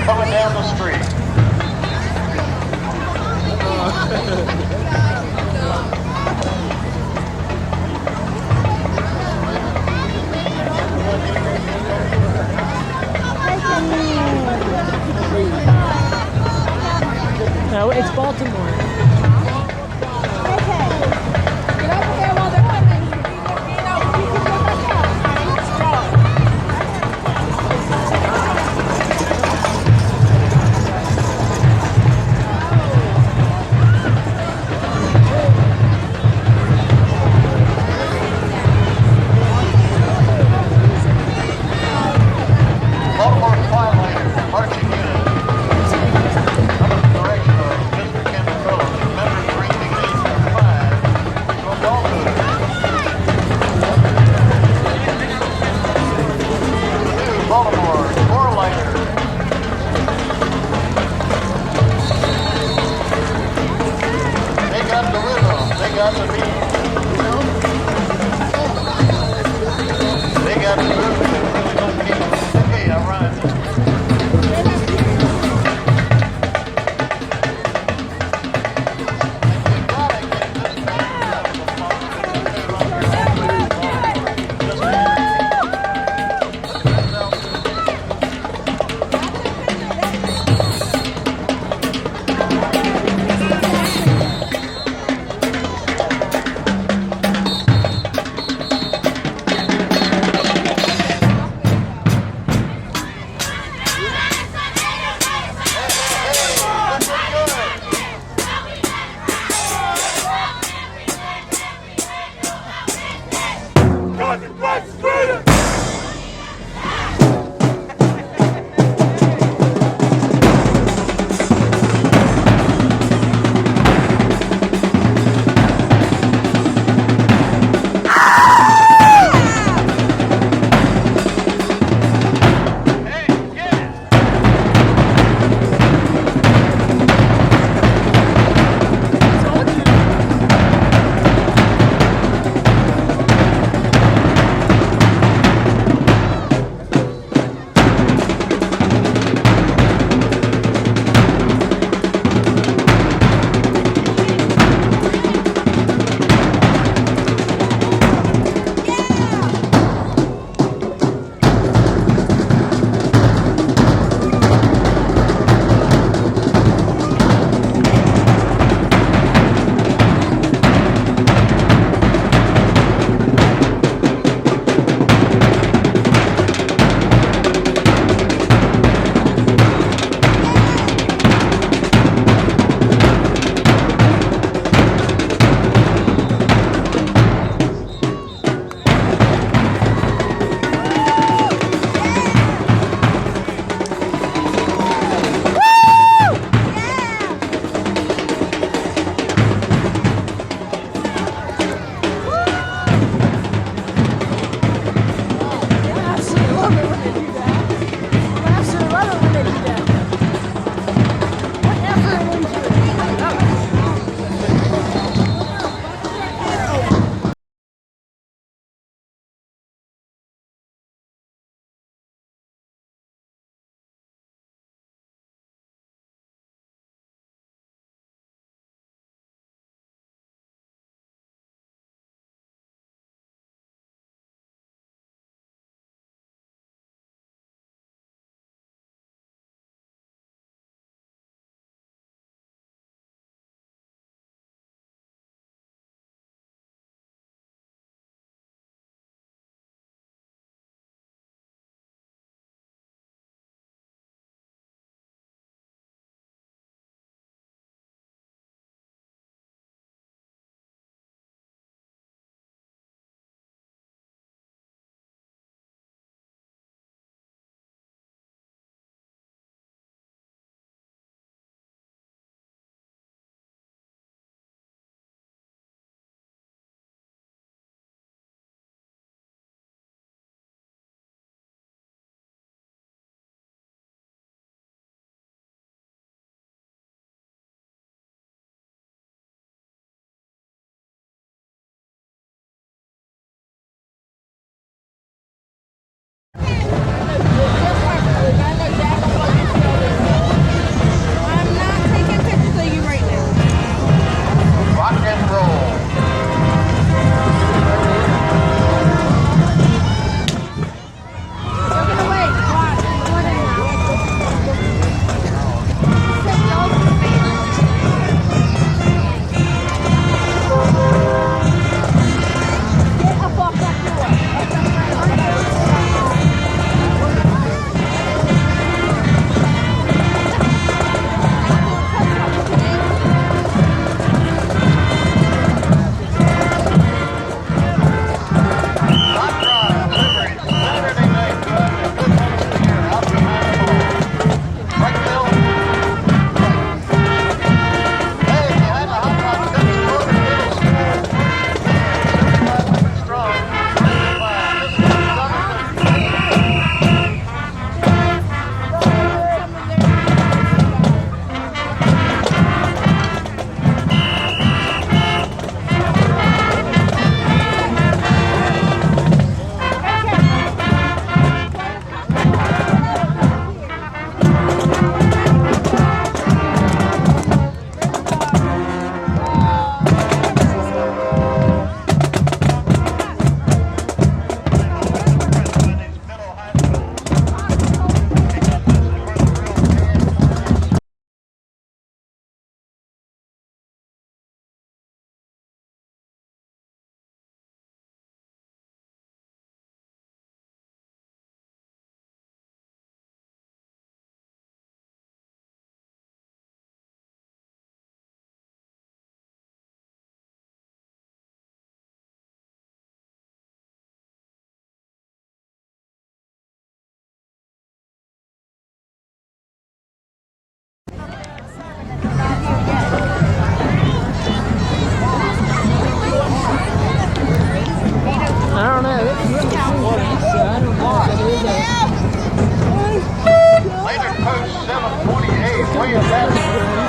coming down the street. No, it's Baltimore. Get over here while they're coming. You can go back out. Baltimore Twilight Marching Unit, under the direction of Mr. Ken Phillips, members ranging in age from 5 to adulthood. The new Baltimore Corelighter. They got the rhythm, they got the beat. They got the rhythm that really don't care. Hey, all right.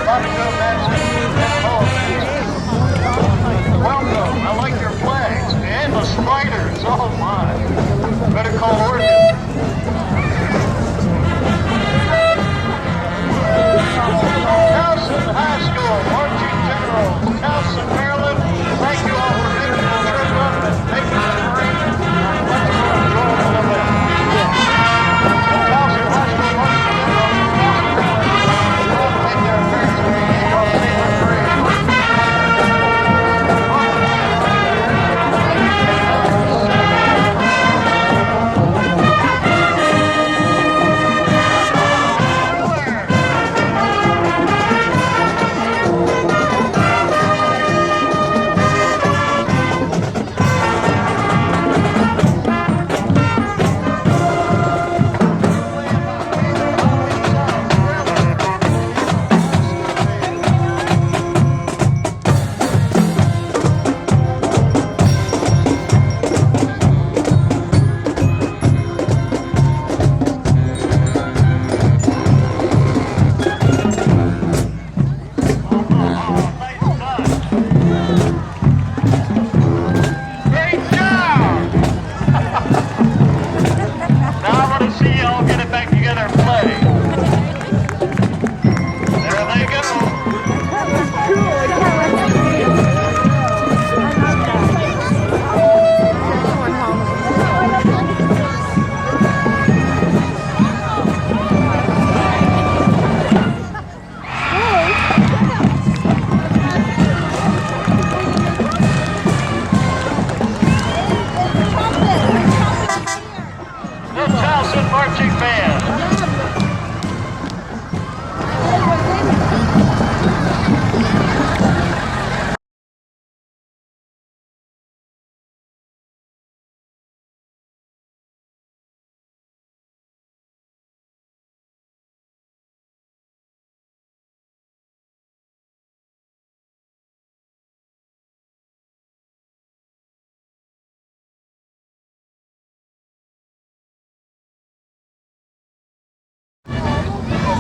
Bobby Madsen and Paul Madsen. Welcome. I like your flags and the spiders. Oh my. Better call Oregon. Towson High School Marching Generals, Towson, Maryland. Thank you all for making the trip up and making the parade much more enjoyable event. The Towson High School Marching Generals from Towson, Maryland will make their appearance at the annual Senior Parade.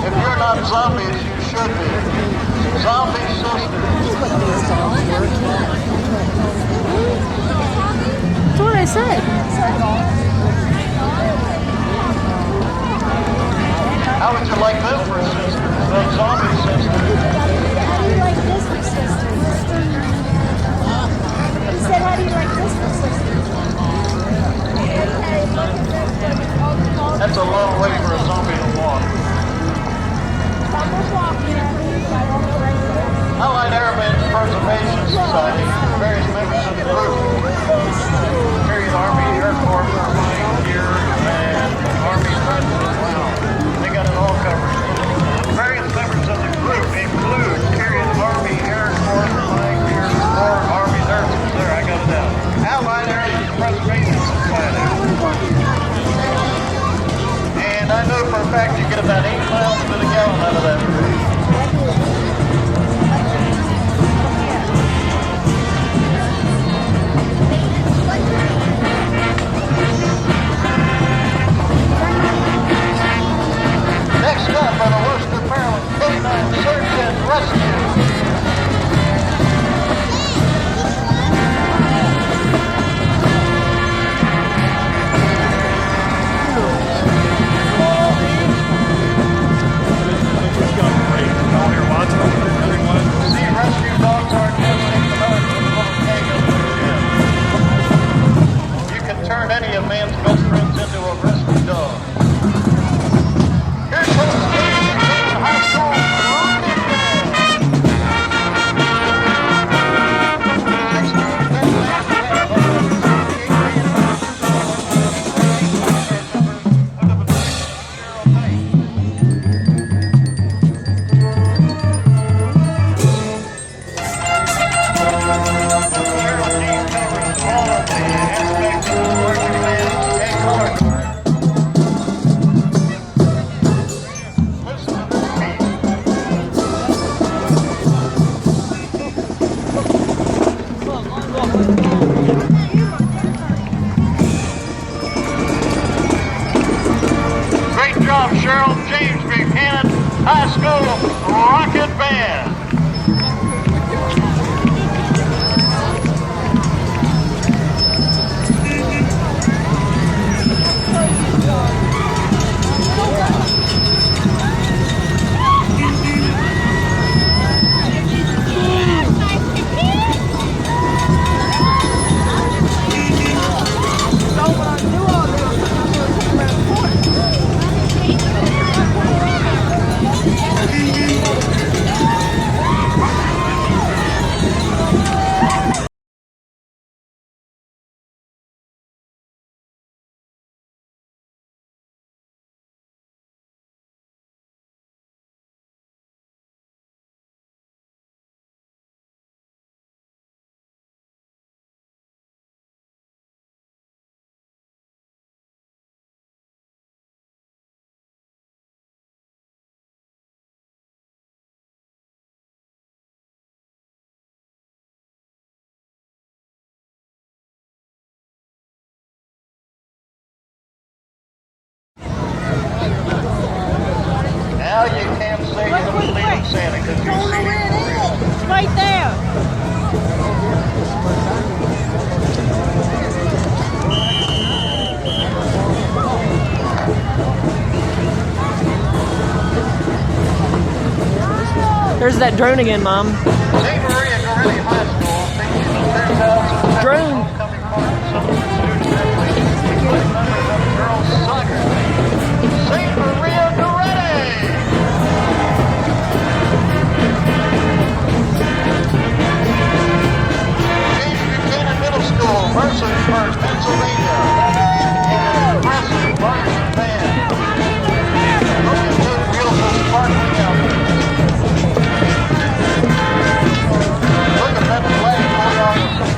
If you're not zombies, you should be. Zombie sisters. That's what I said. How would you like this for sisters? Those zombie sisters. How do you like this for sisters? He said, how do you like this for sisters? That's a long way for a zombie to walk. Allied Airmen's Preservation Society, various members of the group. Period Army, Air Corps, Marine, Gear, and Army Nurses as well. They got it all covered. Various members of the group include period Army, Air Corps, Marine, Gear, Corps, Army Nurses. There, I got it down. Allied Airmen's Preservation Society. And I know for a fact you get about 8 miles to the gallon out of that food. Next up on the Worcester, Maryland, Canine Search and Rescue. See, rescue dogs aren't just economic with a little keg under their chin. You can turn any of man's best friends into a rescue dog. Here's High School Running Man. don't know where it is. It's right there. There's that drone again, Mom. St. Maria Goretti High School features 2,000 Drone. homecoming parties. Some of the student athletes, including members of the girls' soccer team. St. Maria Goretti! James Buchanan Middle School, Mercersburg, Pennsylvania. And an impressive marching band. Look at those beautiful sparkling outfits. Look at that flag choreography.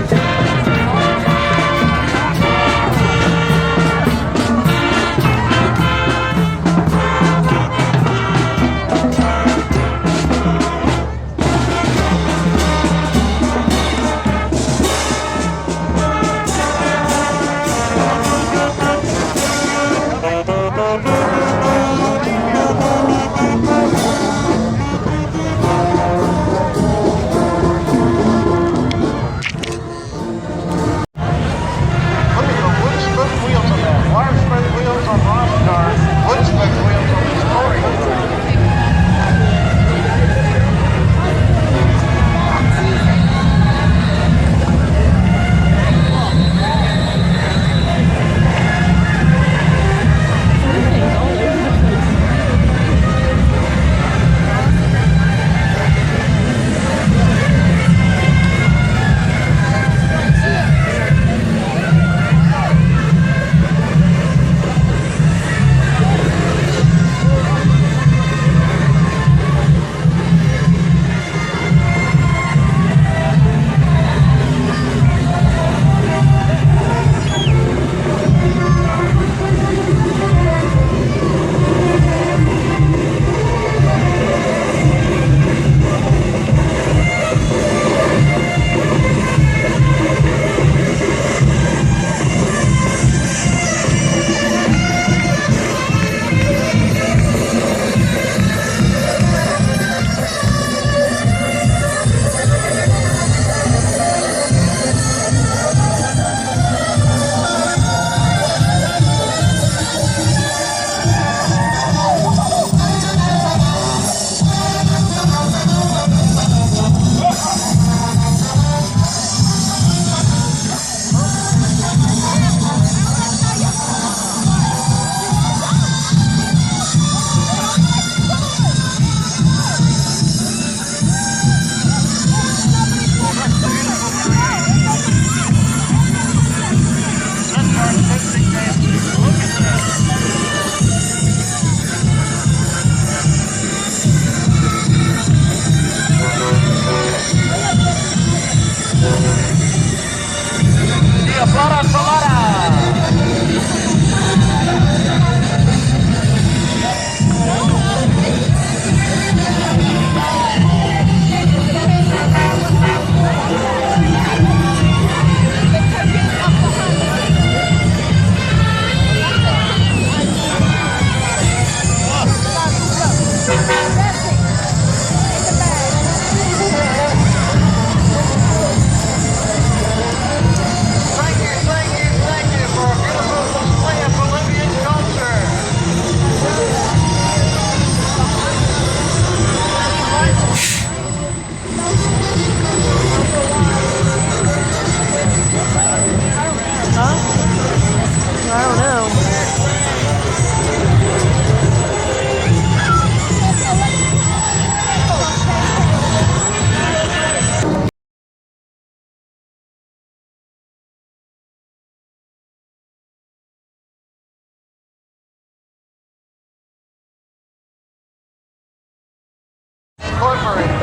Incorporated.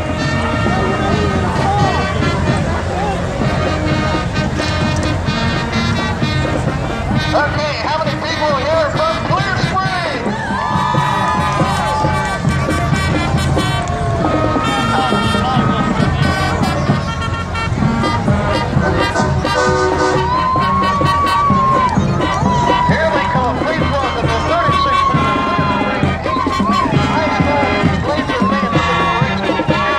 Okay, how many people here from Clear Spring? Here they come. Please welcome the 36-member Clear Spring high school laser band.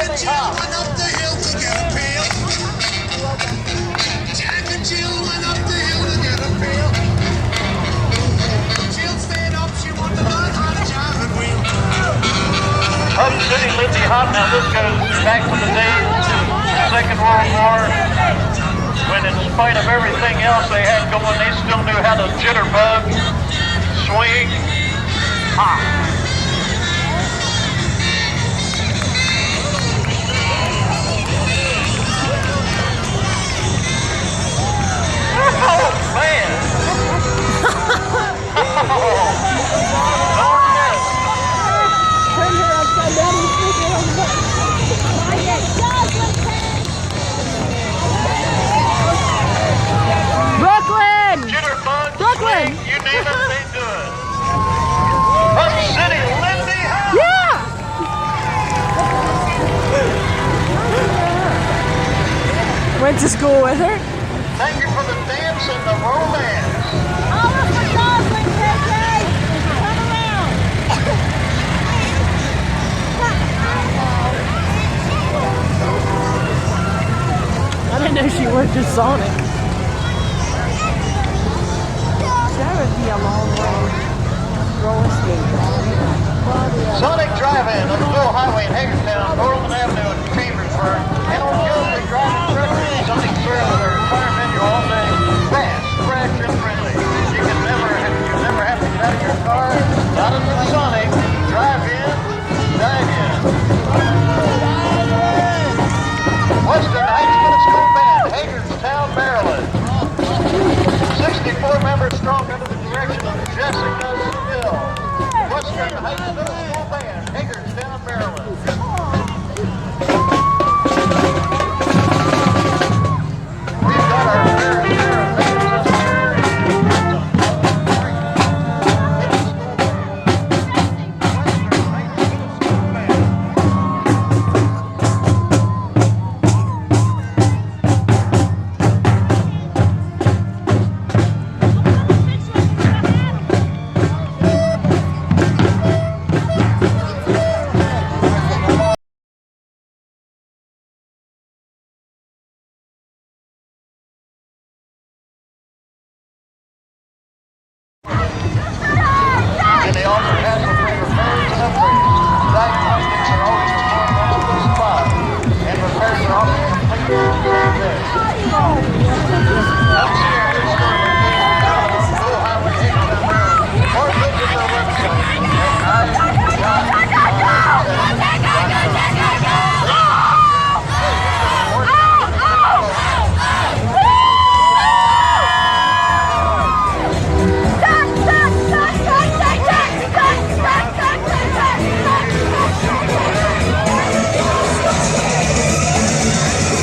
Lindy Hop. Went up the hill to get a pail. Jack and Jill went up the hill to get a pail. Jill stayed up, she wanted to learn how to jive and wheel. Hub City Lindy Hop. Now this goes back to the days of the Second World War, when in spite of everything else they had going, they still knew how to jitterbug, swing, hop. Oh man! Oh yes! Turn her upside down and stick her on the butt. Brooklyn! Jitterbug, Brooklyn! swing, you name it, they do it. Hub City Lindy Hop. Yeah! Went to school with her. Thank you for the dance and the romance. All of the Goslin, KK! Turn around! I didn't know she worked at Sonic. That would be a long way. Roller skate. Sonic Drive-In on the Little Highway in Hagerstown, Northern Avenue in Chambersburg, and on Gilbert driving truckers. Sonic serves their entire menu all day. Fast, fresh, and friendly. You never have to get out of your car. Not at the Sonic. Drive-In, dine in. Western Heights Middle School Band, Hagerstown, Maryland. 64 members strong under the direction of Jessica Seville. Western Heights Middle School Band, Hagerstown, Maryland. We've got our fair share of bands up here. Western Heights Middle School Band. And they offer hassle-free repairs and upgrades. Diagnostics are always performed on the spot, and repairs are often completed in the same day. Upstairs, this store located on Little Highway, Hagerstown, Maryland. Or visit their website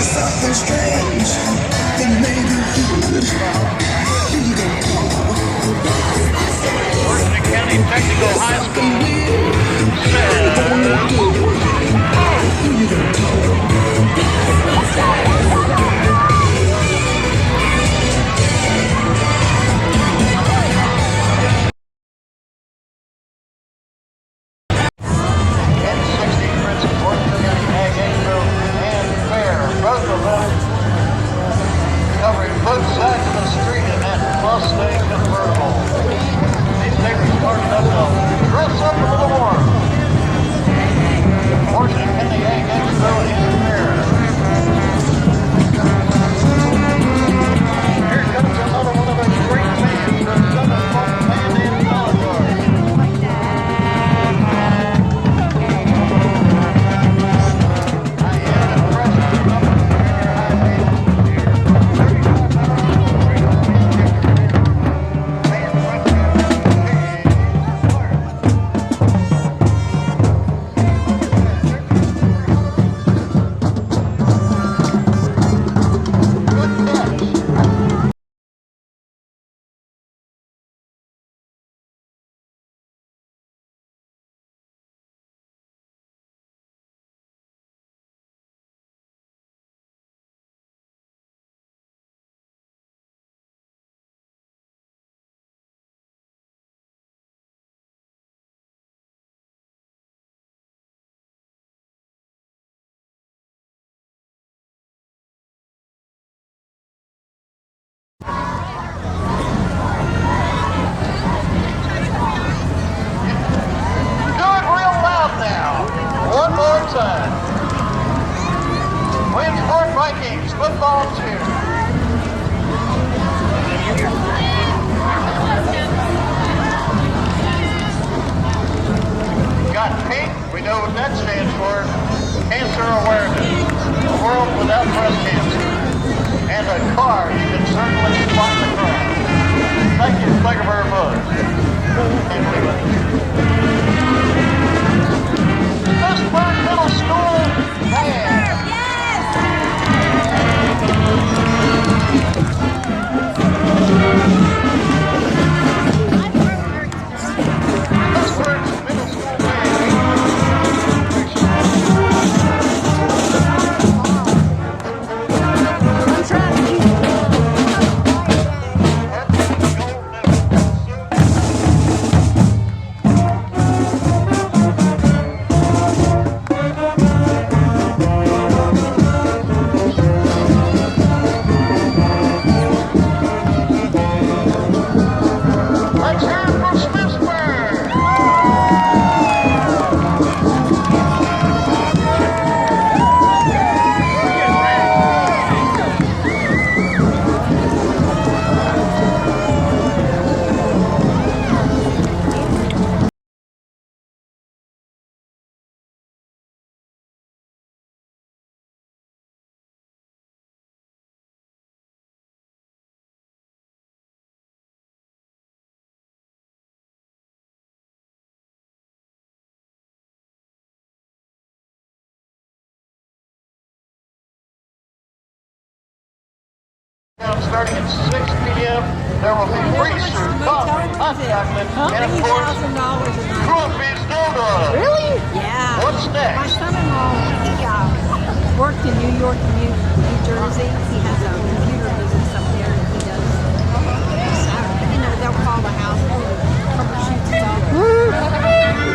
Something strange that made you good. Washington County Technical High School covering both sides of the street in that Mustang convertible. These neighbors started up to dress up a little warm. Washington County Ag Expo in Leer. Here comes another one of those great bands from Southern Folk Band and Baltimore. I am impressed with the number of junior high bands here. 35 hours of great band. starting at 6 p.m. There will be free soup, coffee, hot chocolate, and of course, $3,000 a night. Grumpy's Donuts. Really? Yeah. What's next? My son-in-law, he worked in New York, New Jersey. He has a computer business up there, and he does. You know, they'll call the house, troubleshoot stuff.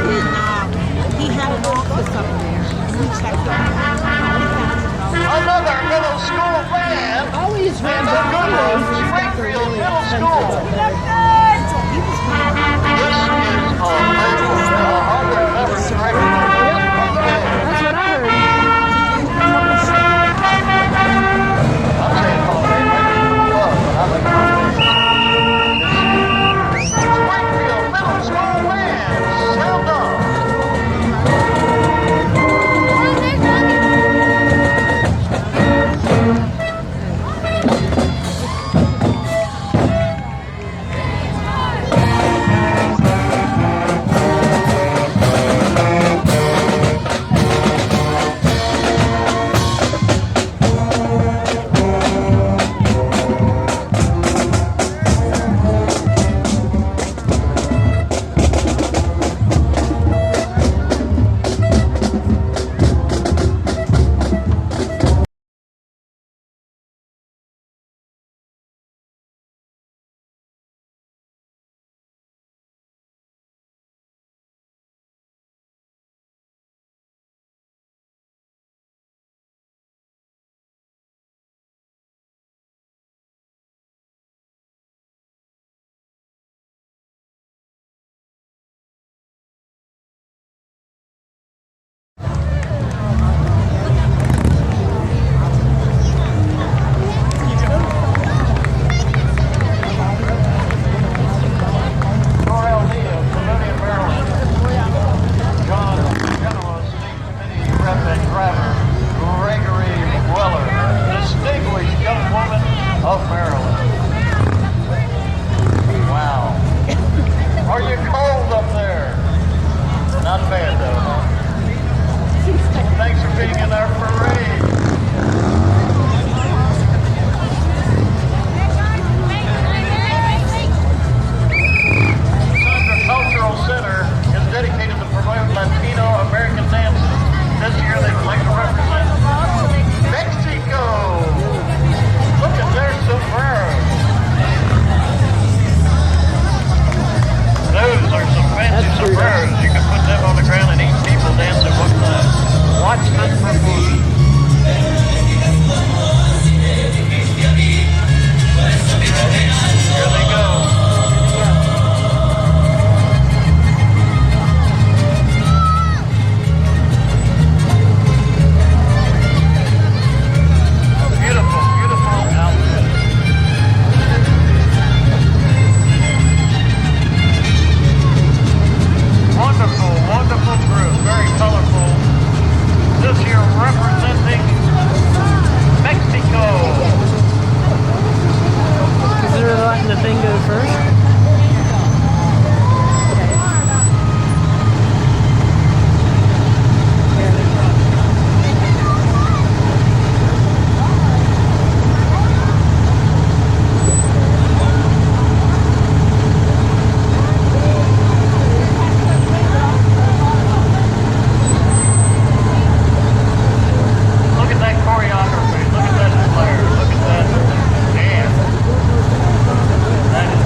And he had an office up there. We checked on $3,000. Another middle school band. Always And a good one, Springfield Middle School. He was This is unbelievable. 100 members regular. That's what I heard. I'm saying call it club, but I like Springfield Middle School band. Sound off. Of Maryland. Wow. Are you cold up there? Not bad though, huh? Thanks for being in our parade. Central Cultural Center is dedicated to promote Latino American dances. This year they would like to represent Mexico. Look at their sombreros. Those are some fancy sombreros. You can put them on the ground and 8 people dance at one time. Watch this performance. Here they go. Wonderful group, very colorful. This year representing Mexico. Is there letting the thing go first? Choreography. Look at that flair. Look at that dance. That is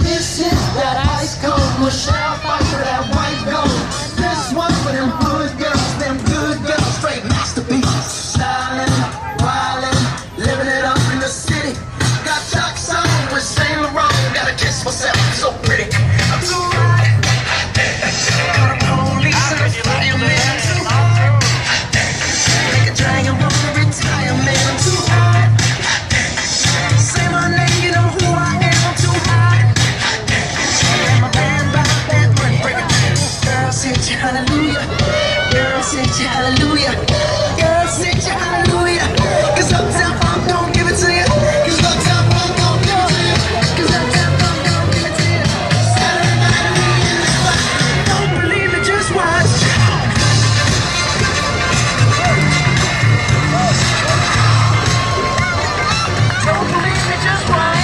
This is that ice cold Michelle fight for that white gold. This one for them good girls, straight masterpieces. Stylin', wildin', living it up in the city. Got Chuck's on with Saint Laurent. Gotta kiss myself, so pretty. I'm too hot. All the police and the firemen. I'm too hot. Make a dragon wanna retire, man. I'm too hot. Say my name, you know who I am. I'm too hot. I'm a bad, break it down. Girl, sit your hallelujah. Girl, sit your hallelujah. Girl, sit your hallelujah. 'Cause Uptown Funk don't give it to you. 'Cause Uptown Funk don't give it to you. 'Cause Uptown Funk don't give it to you. Saturday night we in the spot. Don't believe it, just watch. Don't believe it, just watch.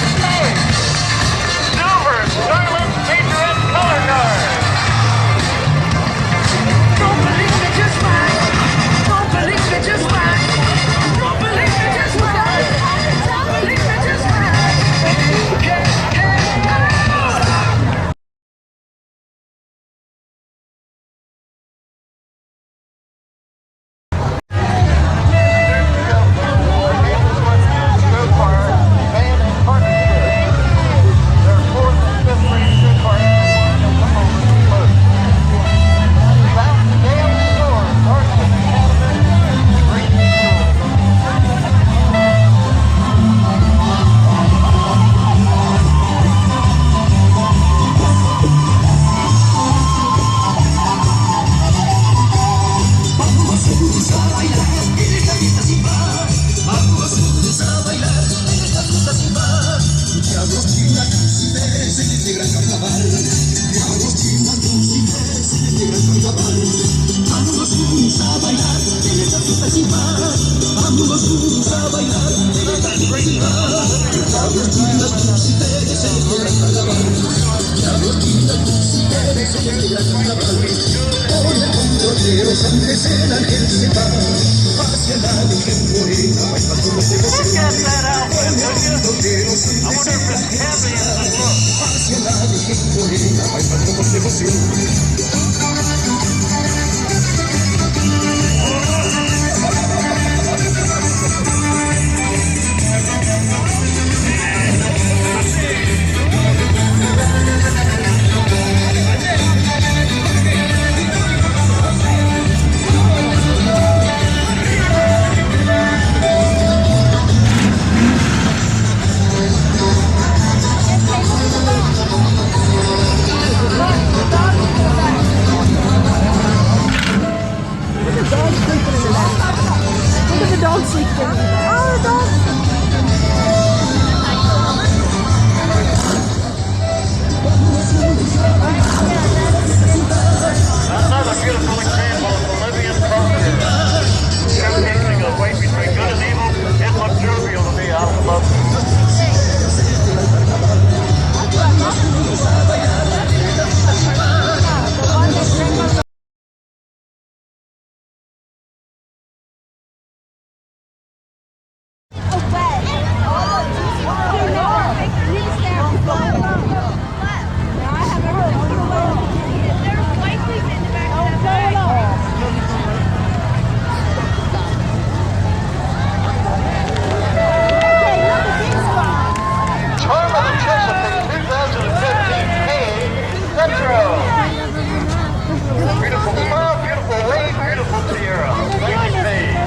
Silver, Scarlet, Majorette, Color Guard. Don't believe it, just watch. Don't believe it, just watch. Don't believe it, just watch. Don't believe it, just watch. Hey, hey, hey. Band and partnership. Their fourth and fifth grade streetcar closed. Fountain Dale Store, Northwood Academy, Green School. Look at that outfit, would you? I wonder if it's heavy Another beautiful example of Bolivian culture. Showcasing the way between good and evil. It looked jovial to me. I love it. Charm of the Chesapeake 2015 Metro. Beautiful smile, beautiful wave, beautiful tiara. Thank you, Paige.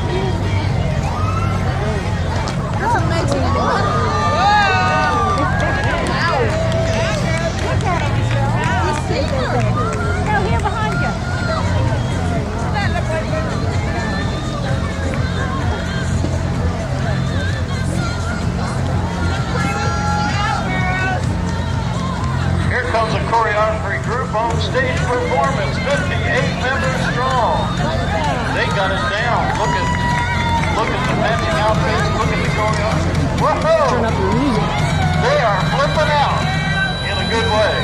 Here behind you. Here comes a choreography group on stage performance, 58 members strong. They got it down. Look at the matching outfits. Look at the choreography. Whoa! They are flipping out in a good way.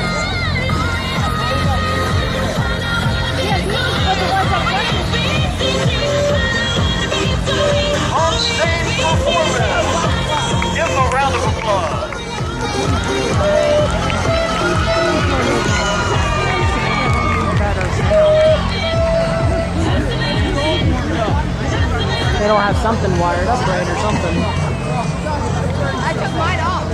they don't have something wired up right or something. I took mine off.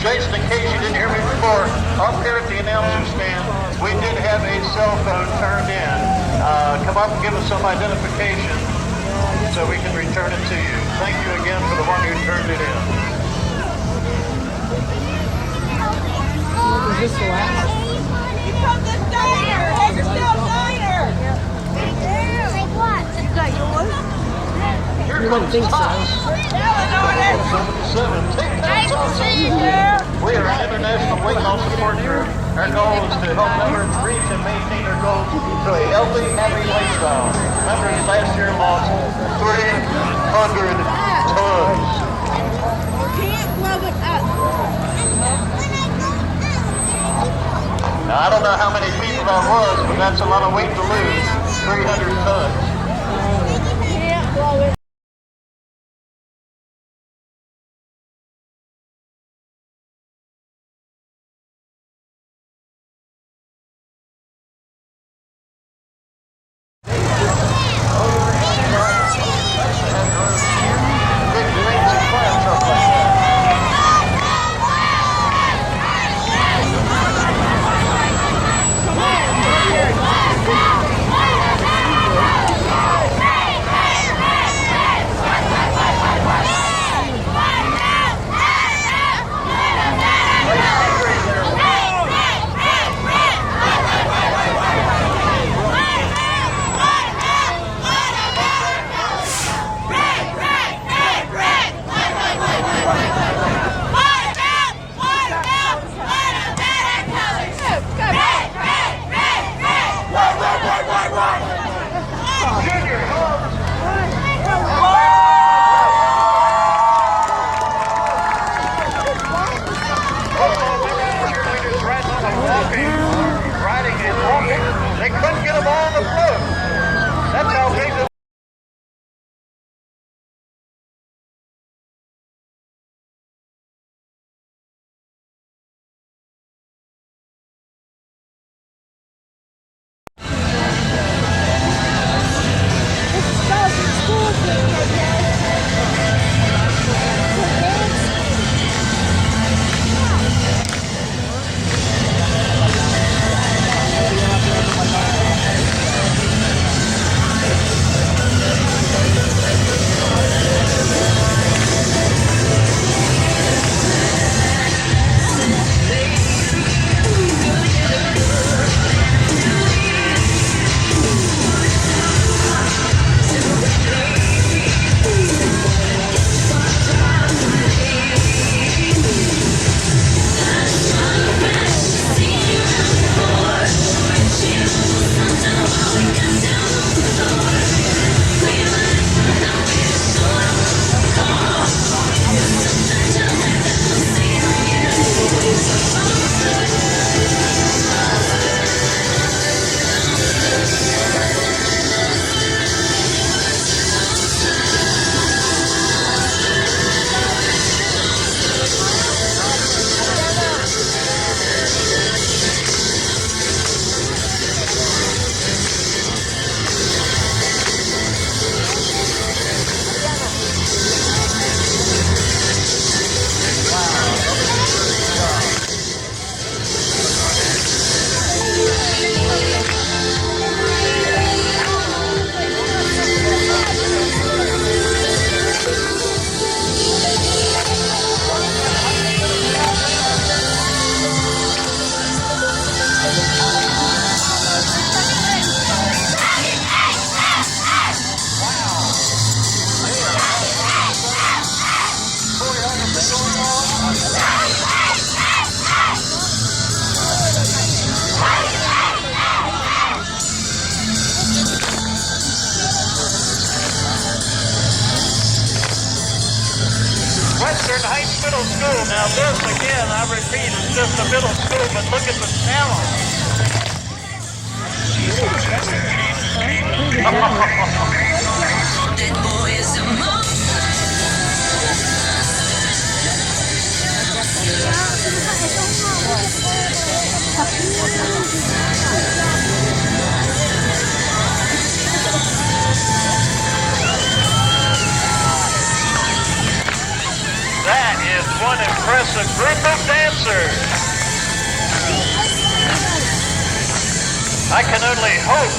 Jason, in case you didn't hear me before, up here at the announcer stand, we did have a cell phone turned in. Come up and give us some identification so we can return it to you. Thank you again for the one who turned it in. Is this the last? He's from the diner. Hagerstown diner. Like what? Is that yours? Here You wouldn't comes think so. Tots. 77. Take Nice that, to Tots. see you, girl. We are an international weight loss support group. Our goal is to help members reach and maintain their goals to a healthy, happy lifestyle. Members last year lost 300 tons. Can't blow it up. Now, I don't know how many people that was, but that's a lot of weight to lose. 300 tons. Can't blow it. Big weights and fire truck like that. Riding and walking. They couldn't get them all on the float. That's how big the Western Heights Middle School. Now this, again, I repeat, is just a middle school, but look at the talent. That is one impressive group of dancers. I can only hope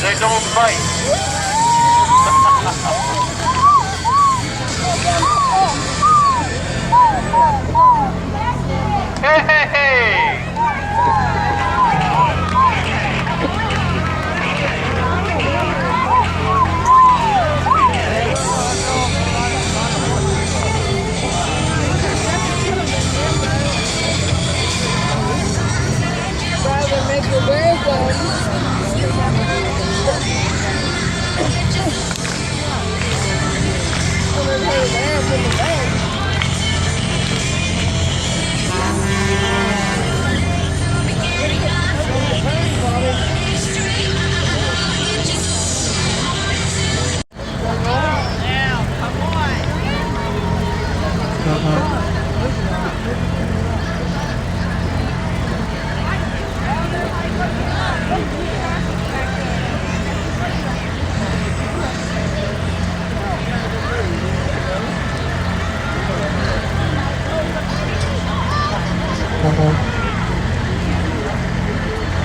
they don't fight. Hey!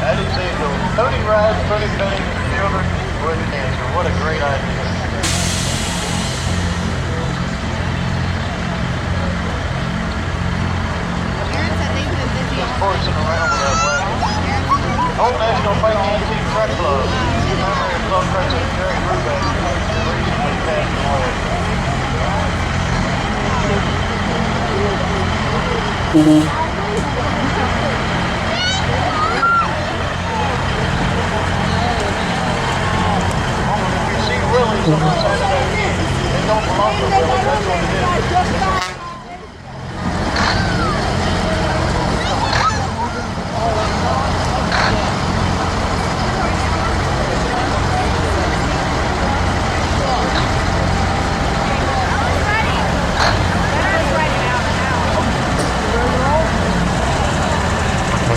That is Angel. Tony rides, Tony Penny, children, wood dancer. What a great idea. Just forcing around with that wagon. Old National Fight Antique Truck Club. Memory of Club President Jerry Brubeck, recently passed away. If you see Willie's on the side of that, they don't belong to Willie, that's what it is.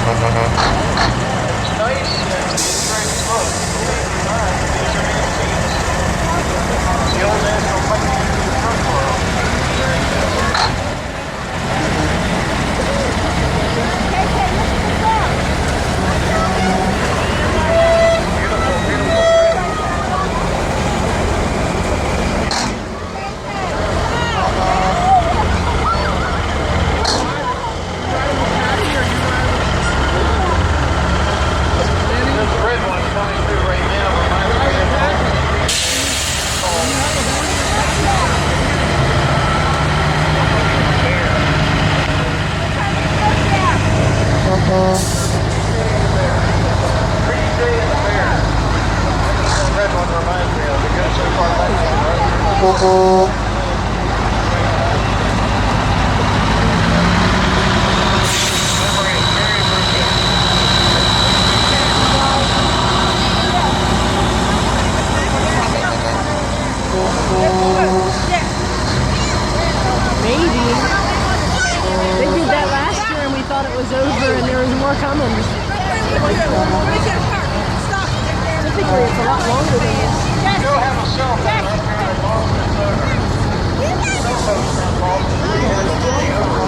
It's nice and it's great to look. Believe it or not, these are antiques. It's the old National Fight Antique Truck Club. Beautiful, beautiful. This red one coming through right now reminds me of Pretty Day in the Fair. That red one reminds me of. It goes so far back there, right? Memory of Jerry Brubeck. Maybe. They did that last year and we thought it was over and there was more coming. Typically it's a lot longer than this. Go have a cell phone up here in Boston, it's over. Cell phones in Boston, really over.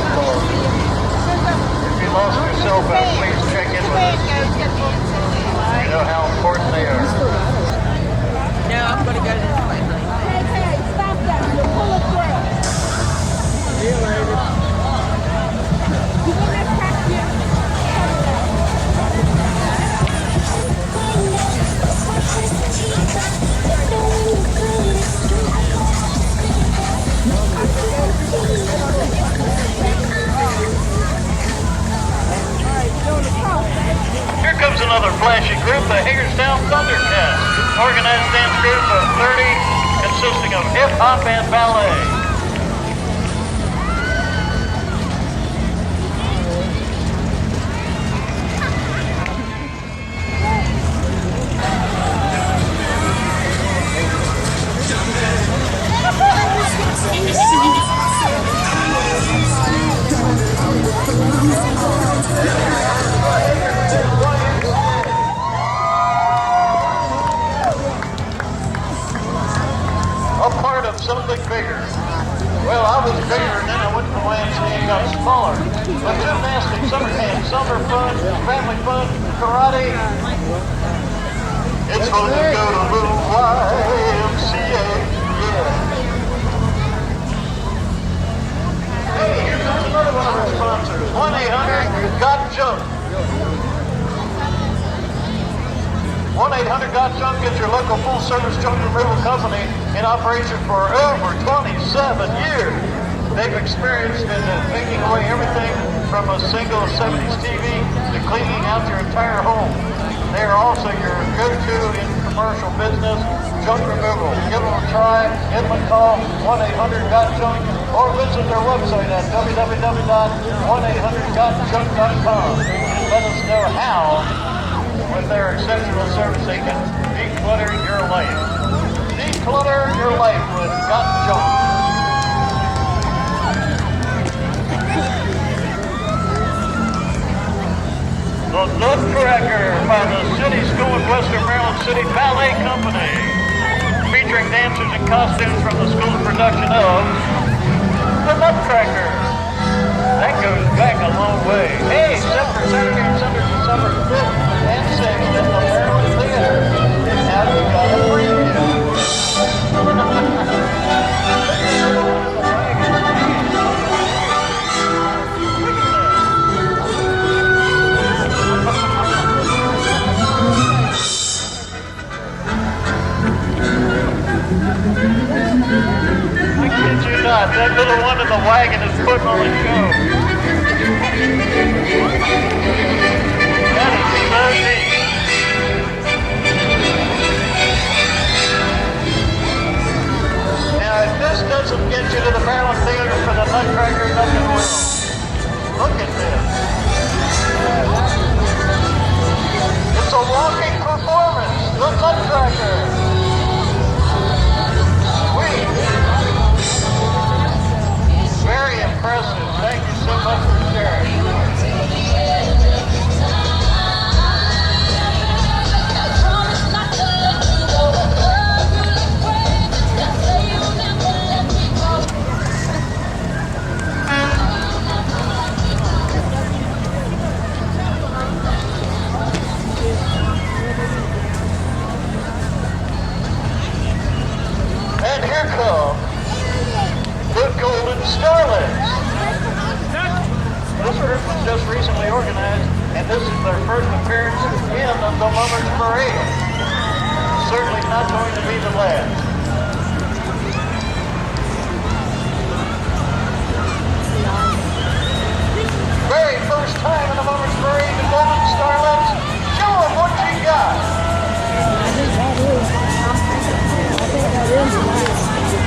If you lost your cell phone, please check in with us. You know how important they are. No, I'm going to go this way. Hey, stop that. You'll pull it through. See you later. You want to catch you? Here comes another flashy group, the Hagerstown Thundercats. Organized dance group of 30 consisting of hip-hop and ballet. Well, I was bigger and then I went to the Y.M.C.A. and got smaller. But gymnastics, summer camp, summer fun, family fun, karate. It's fun to go to little Y.M.C.A. Yeah. Hey, here comes another one of our sponsors. 1-800-GOT-JUNK. 1-800-GOT-JUNK is your local full-service junk removal company in operation for over 27 years. They've experienced in taking away everything from a single 70s TV to cleaning out your entire home. They are also your go-to in commercial business, junk removal. Give them a try, give them a call, 1-800-GOT-JUNK, or visit their website at www.1800gotjunk.com. Let us know how, with their exceptional service, they can declutter your life. Declutter your life with Got Junk. The Nutcracker by the City School of Western Maryland City Ballet Company, featuring dancers and costumes from the school's production of The Nutcracker. That goes back a long way. Hey, except for Saturday and Sunday, December 5th and 6th at the Maryland Theater. Now you got a preview. I kid you not, that little one in the wagon is putting on a show. That is so neat. Now, if this doesn't get you to the Maryland Theater for the Nutcracker, nothing will. Look at this. It's a walking performance, the Nutcracker. Very impressive. Thank you so much for sharing. And here come the Golden Starlets. This group was just recently organized, and this is their first appearance in the Mummers Parade. Certainly not going to be the last. Very first time in the Mummers Parade, the Golden Starlets. Show them what you got.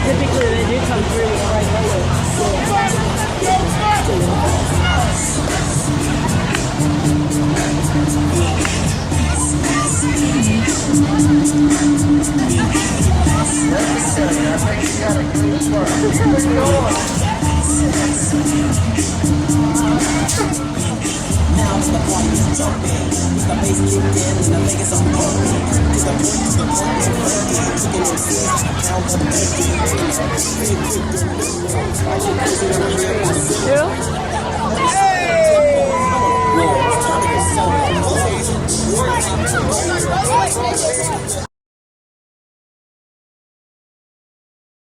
Typically, they do come through with bright colors. Now the party is jumping. The bass kicked in and the Vegas on pumping. The Who?